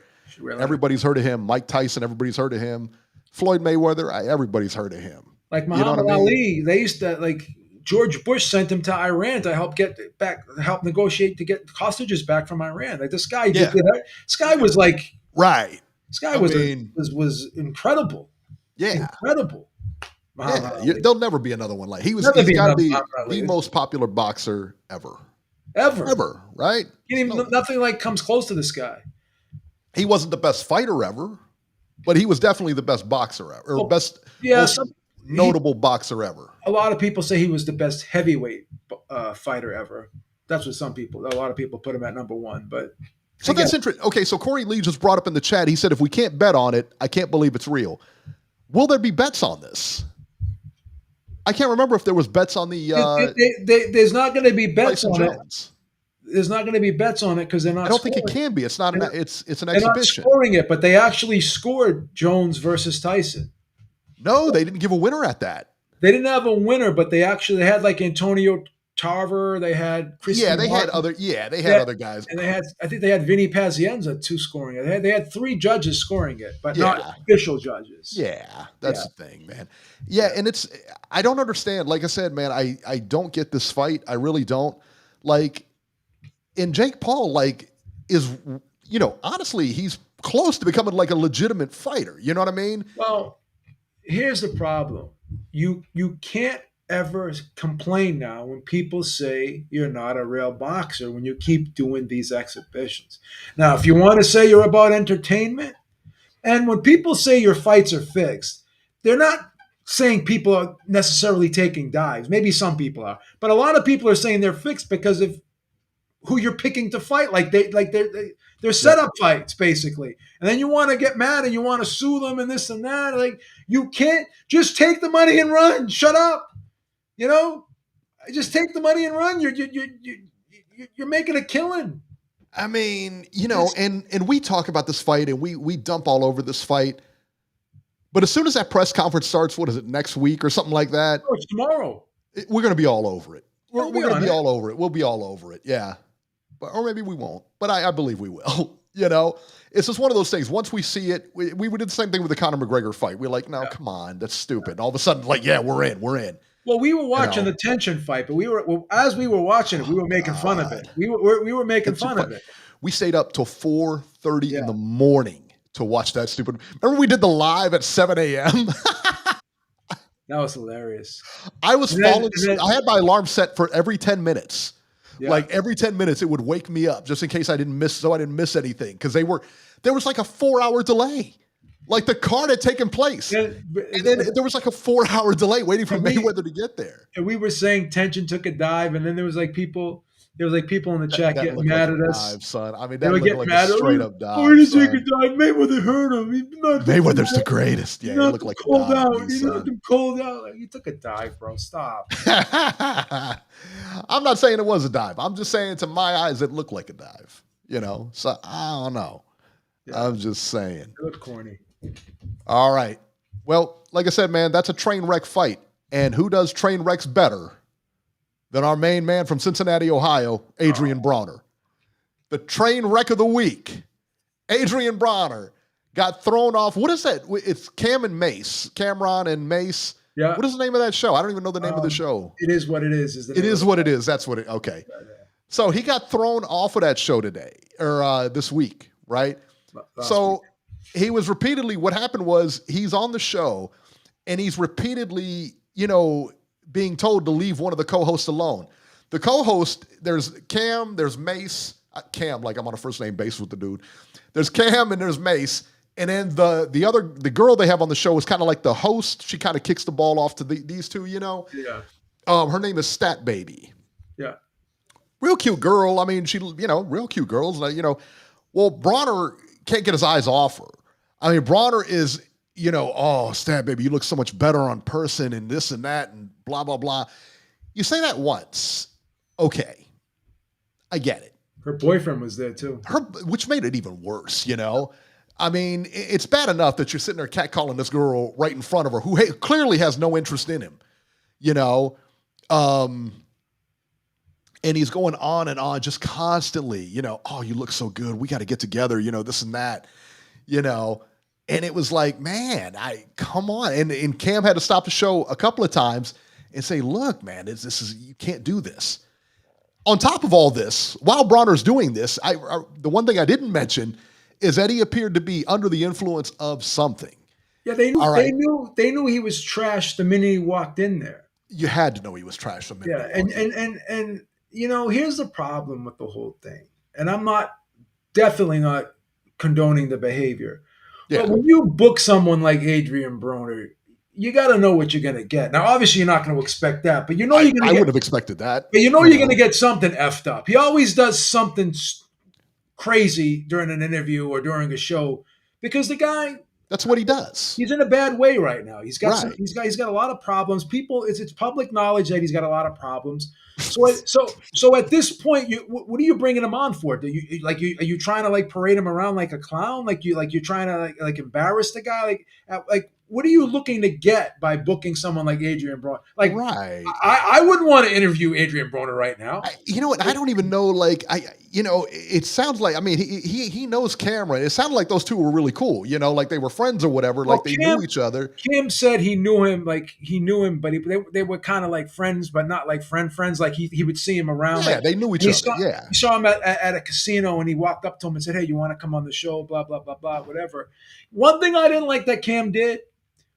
Everybody's heard of him. Mike Tyson. Everybody's heard of him. Floyd Mayweather. Everybody's heard of him. Like Muhammad Ali, they used to like. George Bush sent him to Iran to help negotiate to get hostages back from Iran. Like this guy, this guy was like, right. This guy was incredible. Yeah, incredible. There'll never be another one like he's got to be the most popular boxer ever, right? Nothing like comes close to this guy. He wasn't the best fighter ever, but he was definitely the best boxer ever, most notable boxer ever. A lot of people say he was the best heavyweight fighter ever. That's what a lot of people put him at number one. But so that's interesting. Okay, so Corey Lee just brought up in the chat. He said, "If we can't bet on it, I can't believe it's real." Will there be bets on this? I can't remember if there was bets on the. There's not going to be bets on it. There's not going to be bets on it because they're not. I don't think it can be. It's not. It's an exhibition. They're not scoring it, but they actually scored Jones versus Tyson. No, they didn't give a winner at that. They didn't have a winner, but they had like Antonio Tarver. They had Christian Martin. They had other guys. And I think they had Vinny Pazienza too scoring it. They had 3 judges scoring it, but not official judges. Yeah, that's the thing, man. Yeah, and I don't understand. Like I said, man, I don't get this fight. I really don't. Like, and Jake Paul, is, honestly, he's close to becoming like a legitimate fighter. You know what I mean? Well, here's the problem. You can't ever complain now when people say you're not a real boxer when you keep doing these exhibitions. Now, if you want to say you're about entertainment, and when people say your fights are fixed, they're not saying people are necessarily taking dives. Maybe some people are, but a lot of people are saying they're fixed because of who you're picking to fight. They're setup fights, basically. And then you want to get mad and you want to sue them and this and that. Like, you can't just take the money and run. Shut up. Just take the money and run. You're making a killing. I mean, and we talk about this fight and we dump all over this fight. But as soon as that press conference starts, what is it, next week or something like that? Oh, it's tomorrow. We're going to be all over it. We're going to be all over it. We'll be all over it. Yeah. Or maybe we won't, but I believe we will. It's just one of those things. Once we see it, we did the same thing with the Conor McGregor fight. We're like, no, come on, that's stupid. And all of a sudden, we're in. Well, we were watching the tension fight, but as we were watching it, we were making fun of it. We were making fun of it. We stayed up till 4:30 in the morning to watch that stupid. Remember we did the live at 7 a.m. That was hilarious. I was falling. I had my alarm set for every 10 minutes. Yeah. Like every 10 minutes, it would wake me up just in case I didn't miss anything. Because there was like a 4-hour delay. Like the card had taken place. And then there was like a 4-hour delay waiting for Mayweather to get there. And we were saying tension took a dive. And then there was like people There was like people in the chat That getting looked mad like at a us. dive, son. I mean, They that were looked getting like mad a at straight us. up dive. Oh, he didn't take a Son. dive. Mayweather hurt him. Mayweather's the greatest. Yeah, he looked like a cold dive. out. He knocked him cold out. Like, you took a dive, bro. Stop. I'm not saying it was a dive. I'm just saying, to my eyes, it looked like a dive. So I don't know. Yeah. I'm just saying. It looked corny. All right. Well, like I said, man, that's a train wreck fight. And who does train wrecks better than our main man from Cincinnati, Ohio, Adrien Broner? The train wreck of the week. Adrien Broner got thrown off. What is that? It's Cam and Mace. Cameron and Mace. Yeah. What is the name of that show? I don't even know the name of the show. It is what it is. It is what it is. That's what it. Okay. So he got thrown off of that show today or this week, right? So he was repeatedly. What happened was he's on the show, and he's repeatedly, being told to leave one of the co-hosts alone. The co-host, there's Cam, there's Mace. Cam, like I'm on a first name basis with the dude. There's Cam and there's Mace. And then the girl they have on the show is kind of like the host. She kind of kicks the ball off to these two, Yeah. Her name is Stat Baby. Yeah. Real cute girl. I mean, she, real cute girls. Well, Broner can't get his eyes off her. I mean, Broner is, oh, Stat Baby, you look so much better on person and this and that and blah, blah, blah. You say that once. Okay. I get it. Her boyfriend was there too. Which made it even worse, I mean, it's bad enough that you're sitting there catcalling this girl right in front of her who clearly has no interest in him, and he's going on and on just constantly, oh, you look so good. We got to get together, this and that, and it was like, man, come on. And Cam had to stop the show a couple of times and say, look, man, you can't do this. On top of all this, while Broner's doing this, the one thing I didn't mention is that he appeared to be under the influence of something. Yeah, they knew. Right. They knew he was trash the minute he walked in there. You had to know he was trash the minute. Yeah, and here's the problem with the whole thing, and I'm definitely not condoning the behavior. Yeah. But when you book someone like Adrien Broner, you got to know what you're going to get. Now, obviously, you're not going to expect that, but you're going to. I would have expected that. But you're going to get something effed up. He always does something crazy during an interview or during a show because the guy. That's what he does. He's in a bad way right now. He's got a lot of problems. It's public knowledge that he's got a lot of problems. So at this point, what are you bringing him on for? Are you trying to like parade him around like a clown? You're trying to like embarrass the guy? Like what are you looking to get by booking someone like Adrien Broner? Like, right. I wouldn't want to interview Adrien Broner right now. You know what? I don't even know. Like, it sounds like, I mean, he knows Cameron. It sounded like those two were really cool. Like they were friends or whatever. Well, like they knew each other. Kim said he knew him, but they were kind of like friends, but not like friends. Like he would see him around. Yeah, they knew each other. He saw him at a casino, and he walked up to him and said, "Hey, you want to come on the show?" Blah blah blah blah, whatever. One thing I didn't like that Cam did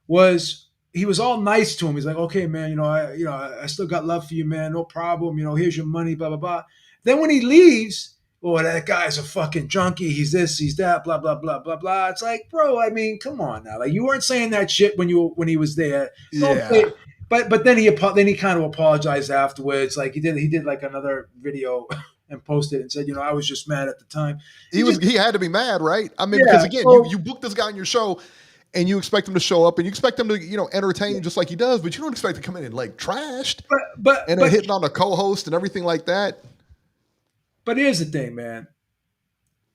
was he was all nice to him. He's like, "Okay, man, I still got love for you, man. No problem. Here's your money, blah blah blah." Then when he leaves, oh, that guy's a fucking junkie. He's this, he's that, blah blah blah blah blah. It's like, bro, I mean, come on now. Like you weren't saying that shit when he was there. Yeah. But then he kind of apologized afterwards. Like he did like another video and posted and said, I was just mad at the time. He had to be mad, right? I mean, because again, you booked this guy on your show. And you expect him to show up, and you expect him to, entertain just like he does, but you don't expect to come in and like trashed, and then hitting on the co-host and everything like that. But here's the thing, man.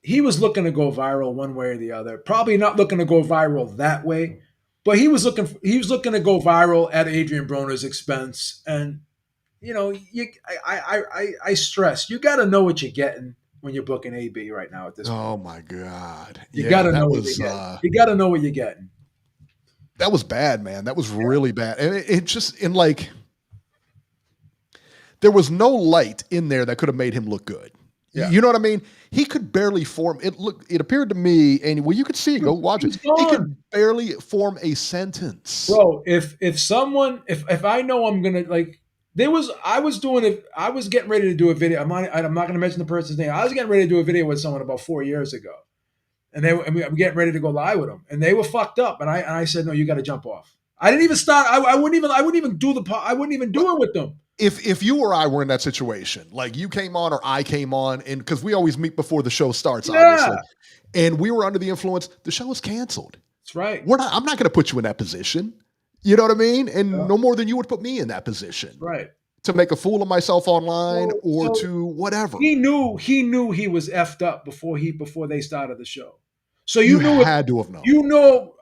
He was looking to go viral one way or the other. Probably not looking to go viral that way, but he was looking to go viral at Adrien Broner's expense. And I stress you got to know what you're getting when you're booking AB right now at this point. Oh my God. You got to know what you're getting. You got to know what you're getting. That was bad, man. That was really bad. And it just, there was no light in there that could have made him look good. Yeah. You know what I mean? He could barely form it. It appeared to me, and you could see it, go watch it. He could barely form a sentence. Bro, if I know I'm going to like, I was getting ready to do a video. I'm not going to mention the person's name. I was getting ready to do a video with someone about 4 years ago, and I'm getting ready to go live with them, and they were fucked up. And I said, no, you got to jump off. I didn't even start. I wouldn't even do it with them. if you or I were in that situation, like you came on or I came on, and because we always meet before the show starts, obviously, and we were under the influence, the show is canceled. That's right. I'm not going to put you in that position. You know what I mean? And no more than you would put me in that position. Right. To make a fool of myself online to whatever. He knew he was effed up before they started the show. So you had to have known. You know,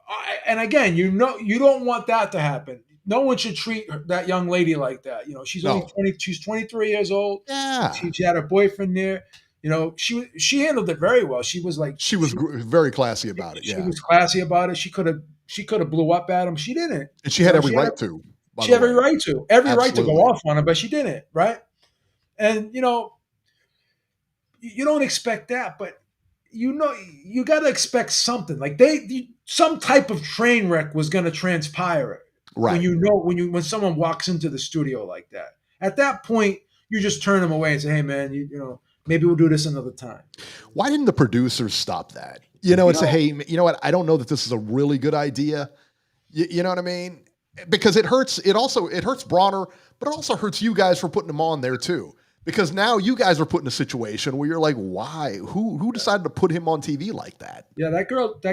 and again, you don't want that to happen. No one should treat that young lady like that. You know, she's only 20. She's 23 years old. Yeah. She had her boyfriend there. You know, she handled it very well. She was very classy about it. She was classy about it. She could have blew up at him. She didn't. And she had every right to. She had every right to. Every right to go off on him, but she didn't, right? And, you know, you don't expect that, but, you know, you got to expect something. Like some type of train wreck was going to transpire. Right. When someone walks into the studio like that. At that point, you just turn them away and say, hey, man, you know, maybe we'll do this another time. Why didn't the producers stop that? You know, say, hey, you know what? I don't know that this is a really good idea. You know what I mean? Because it hurts. It hurts Broner, but it also hurts you guys for putting him on there too. Because now you guys are put in a situation where you're like, why? Who decided to put him on TV like that? Yeah, that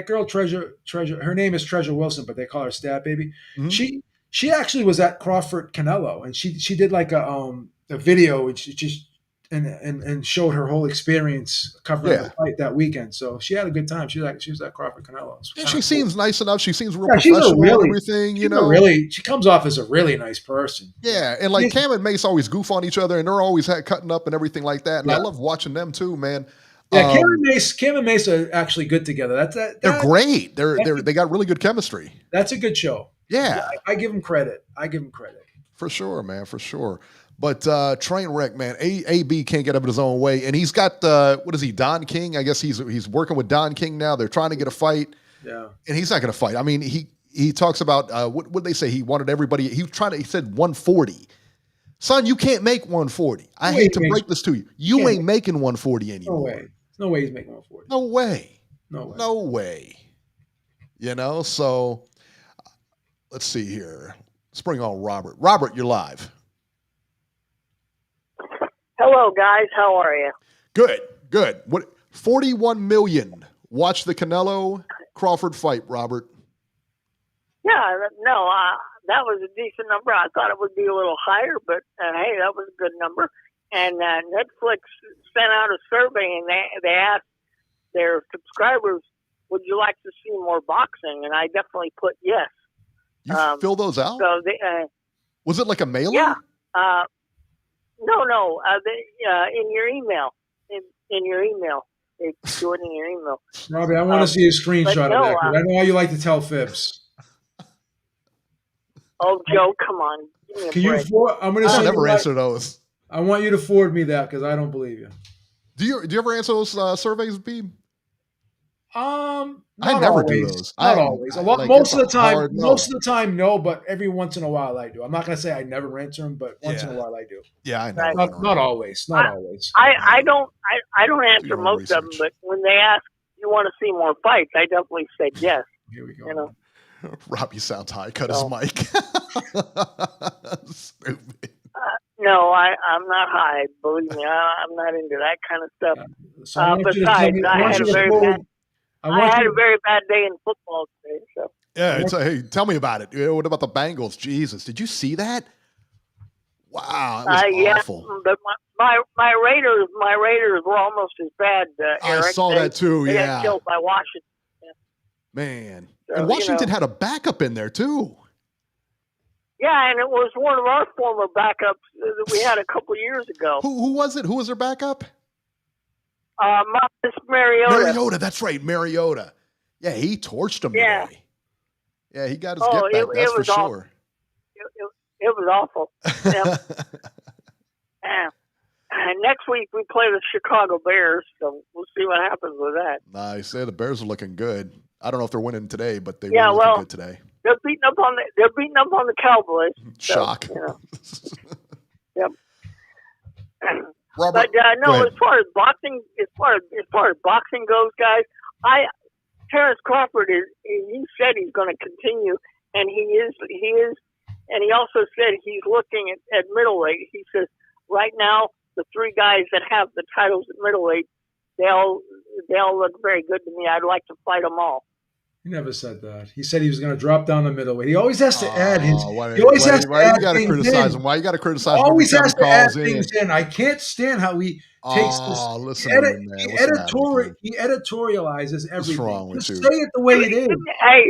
girl, Treasure. Her name is Treasure Wilson, but they call her Stab Baby. Mm-hmm. She actually was at Crawford Canelo, and she did like a video, and she just and showed her whole experience covering the fight that weekend. So she had a good time. She was at Crawford Canelo. Yeah, she seems nice enough. She seems real professional and everything. You know, she comes off as a really nice person. Yeah, and like Cam and Mace always goof on each other, and they're always cutting up and everything like that. And I love watching them too, man. Yeah, Cam and Mace are actually good together. They're great. They got really good chemistry. That's a good show. Yeah, I give them credit. For sure, man. For sure. But train wreck, man. AB can't get up in his own way, and he's got what is he? Don King. I guess he's working with Don King now. They're trying to get a fight. Yeah, and he's not going to fight. I mean, he talks about what did they say? He wanted everybody. He said 140. Son, you can't make 140. I hate to break this to you. You ain't making 140 anymore. No way. No way he's making 140. No way. No way. No way. You know. So let's see here. Let's bring on Robert. Robert, you're live. Hello, guys. How are you? Good. What? 41 million. Watch the Canelo Crawford fight, Robert. Yeah, no, that was a decent number. I thought it would be a little higher, but hey, that was a good number. And Netflix sent out a survey, and they asked their subscribers, "Would you like to see more boxing?" And I definitely put yes. You fill those out? So was it like a mailer? Yeah. No. In your email. In your email. They do it in your email. Robbie, I want to see a screenshot of that. I know how you like to tell fibs. Oh, Joe, come on. Can you forward? I'm going to never answer those. I want you to forward me that because I don't believe you. Do you ever answer those surveys, Beeb? I never do those. Not always. Most of the time, no. But every once in a while, I do. I'm not going to say I never answer them, but once in a while, I do. Yeah, I know. Not always. Not always. I don't answer most of them, but when they ask, "You want to see more fights?" I definitely said yes. Here we go. You know. Robbie sounds high. Cut his mic. Stupid. No, I'm not high. Believe me, I'm not into that kind of stuff. So besides, I had a very bad day in football today. So yeah, hey, tell me about it. What about the Bengals? Jesus, did you see that? Wow, that was awful. But my Raiders were almost as bad. Eric. I saw that too. They got killed by Washington. Yeah. Man, so, and Washington had a backup in there too. Yeah, and it was one of our former backups that we had a couple years ago. Who was it? Who was their backup? Mariota. Mariota, that's right, Mariota. Yeah, he torched him today. Yeah, he got his get back, that's for sure. It was awful. Yeah. And next week we play the Chicago Bears, so we'll see what happens with that. Nice. Yeah, the Bears are looking good. I don't know if they're winning today, but they were looking good today. They're beating up on the Cowboys. Shock. So, you know. Yep. Robert, but as far as boxing goes, guys, Terrence Crawford he said he's going to continue, and he is, And he also said he's looking at middleweight. He says, right now, the three guys that have the titles at middleweight, they all look very good to me. I'd like to fight them all. He never said that. He said he was going to drop down the middleweight. He always has to add his. Why He always has to you add got to things criticize in. him? Why you got to criticize him? Always every has time to he add calls things in. I can't stand how he takes this. Listen to me, man. What's the matter with you? He editorializes everything. wrong with Just you? say it the way it is. Hey,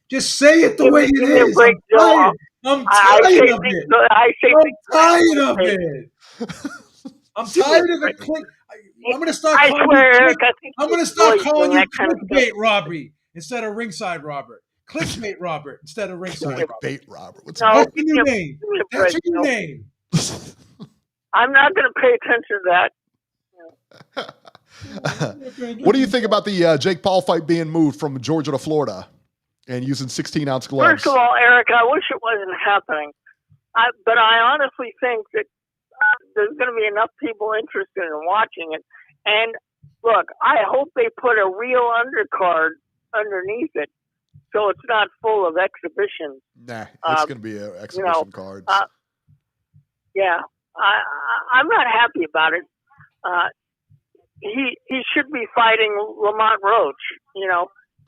Just say it the way give it me a is. break, Joe. I'm I tired say of things. it. I say I'm things. tired of it. I'm tired of it. I'm going to start I calling swear, you Eric, I think I'm going to he's start voicing calling you that kind of clickbait Robbie instead of Ringside Robert. Clickbait Robert instead of Ringside Robert. Clickbait Robert. What's No, That's give your me new name. give me a That's break, your new Joe. name. I'm not going to pay attention to that. What do you think about the Jake Paul fight being moved from Georgia to Florida and using 16-ounce gloves? First of all, Eric, I wish it wasn't happening. But I honestly think that there's going to be enough people interested in watching it. And look, I hope they put a real undercard underneath it so it's not full of exhibitions. Nah, it's going to be exhibition cards. Yeah, I'm not happy about it. He should be fighting Lamont Roach.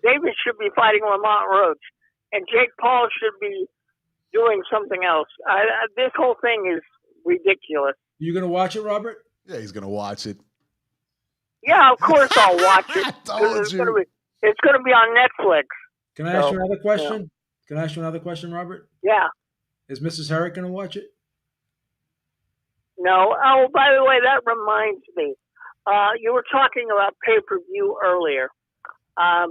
Davis should be fighting Lamont Roach, and Jake Paul should be doing something else. This whole thing is ridiculous. You going to watch it, Robert? Yeah, he's going to watch it. Yeah, of course I'll watch it. It's going to be on Netflix. Can I ask you another question? Yeah. Can I ask you another question, Robert? Yeah. Is Mrs. Herrick going to watch it? No. Oh, by the way, that reminds me. You were talking about pay-per-view earlier. Not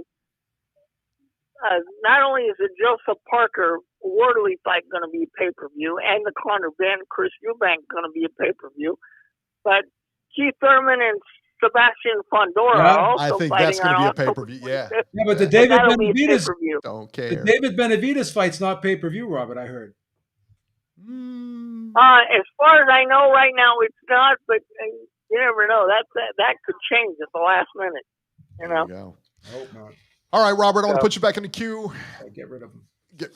only is the Joseph Parker Wardley fight going to be a pay-per-view, and the Conor Ben Chris Eubank going to be a pay-per-view, but Keith Thurman and Sebastian Fondora are also I think fighting that's going to be a October pay-per-view. Yeah. Yeah, but the David Benavidez don't care. The David Benavidez fight's not pay-per-view, Robert. I heard. As far as I know, right now it's not, but you never know. That could change at the last minute. There you go. I hope not. All right, Robert, I want to put you back in the queue. Get rid of him. Give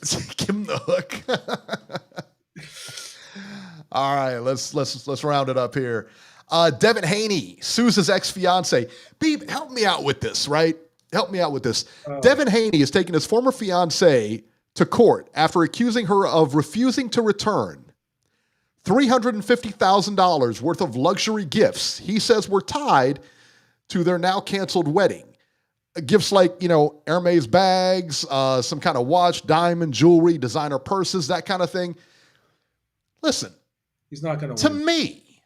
him the hook. All right, let's round it up here. Devin Haney sues his ex-fiancée. Beep, help me out with this, right? Help me out with this. Devin Haney is taking his former fiancée to court after accusing her of refusing to return $350,000 worth of luxury gifts he says were tied to their now canceled wedding. Gifts like, Hermes bags, some kind of watch, diamond jewelry, designer purses, that kind of thing. Listen, he's not going to win. To me,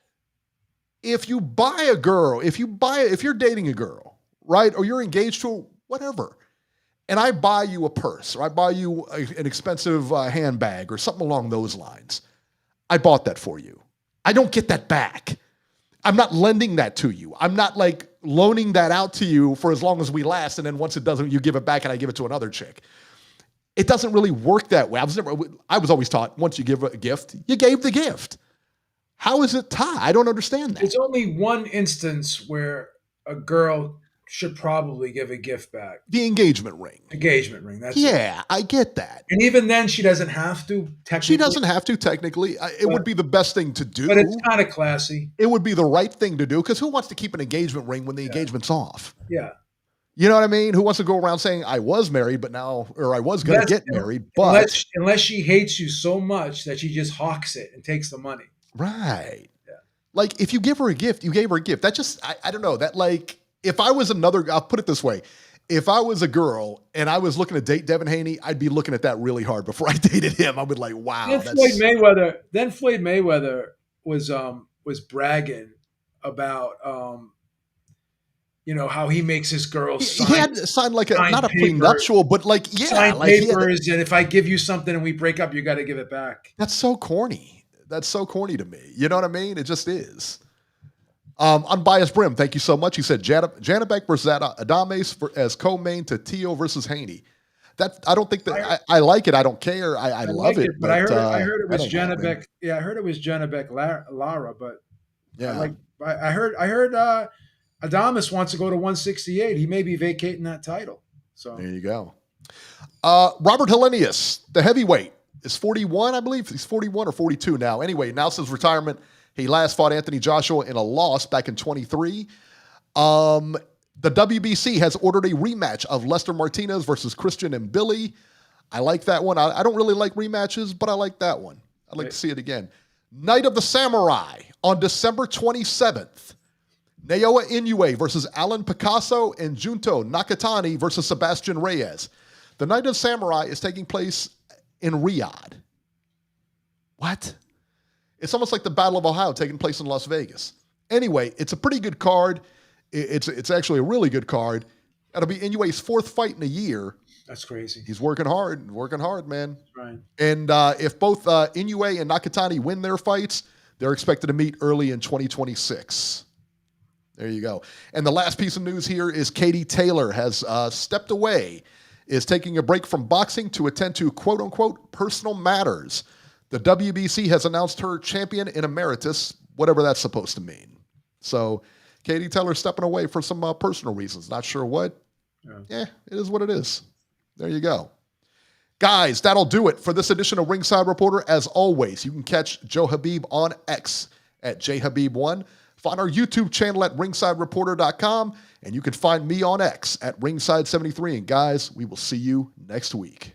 if you're dating a girl, right, or you're engaged to whatever, and I buy you a purse, or I buy you an expensive handbag or something along those lines, I bought that for you. I don't get that back. I'm not lending that to you. I'm not like loaning that out to you for as long as we last, and then once it doesn't, you give it back and I give it to another chick. It doesn't really work that way. I was always taught once you give a gift, you gave the gift. How is it tied? I don't understand that. It's only one instance where a girl should probably give a gift back. The engagement ring. That's it. I get that. And even then, she doesn't have to, technically. She doesn't have to, technically. It would be the best thing to do. But it's kind of classy. It would be the right thing to do, because who wants to keep an engagement ring when the engagement's off? Yeah. You know what I mean? Who wants to go around saying, I was married, but now, or I was going to get married, but... Unless she hates you so much that she just hawks it and takes the money. Right. Yeah. Like, if you give her a gift, you gave her a gift. That just, I don't know, that like... If I was I'll put it this way. If I was a girl and I was looking to date Devin Haney, I'd be looking at that really hard before I dated him. I would like, wow. Then Floyd Mayweather was bragging about, how he makes his girls sign. He had signed like not a prenuptial, but like, sign papers. And if I give you something and we break up, you got to give it back. That's so corny. That's so corny to me. You know what I mean? It just is. Unbiased Brim, thank you so much. He said Janibek versus Adames as co-main to Tio versus Haney. That I don't think that I like it. I don't care. I love it. But I heard it was Janibek. Yeah, I heard it was Janibek Lara. But yeah, I heard Adames wants to go to 168. He may be vacating that title. So there you go. Robert Helenius, the heavyweight, is 41, I believe. He's 41 or 42 now. Anyway, announces retirement. He last fought Anthony Joshua in a loss back in 23. The WBC has ordered a rematch of Lester Martinez versus Christian Mbilli. I like that one. I don't really like rematches, but I like that one. I'd like to see it again. Night of the Samurai on December 27th. Naoya Inoue versus Alan Picasso and Junto Nakatani versus Sebastian Reyes. The Night of Samurai is taking place in Riyadh. What? It's almost like the Battle of Ohio taking place in Las Vegas. Anyway, it's a pretty good card. It's actually a really good card. That'll be Inoue's 4th fight in a year. That's crazy. He's working hard, man. Right. And if both Inoue and Nakatani win their fights, they're expected to meet early in 2026. There you go. And the last piece of news here is Katie Taylor has stepped away, is taking a break from boxing to attend to quote-unquote personal matters. The WBC has announced her champion in emeritus, whatever that's supposed to mean. So Katie Taylor stepping away for some personal reasons. Not sure what. Yeah, it is what it is. There you go. Guys, that'll do it for this edition of Ringside Reporter. As always, you can catch Joe Habib on X at jhabib1. Find our YouTube channel at ringsidereporter.com, and you can find me on X at ringside73. And guys, we will see you next week.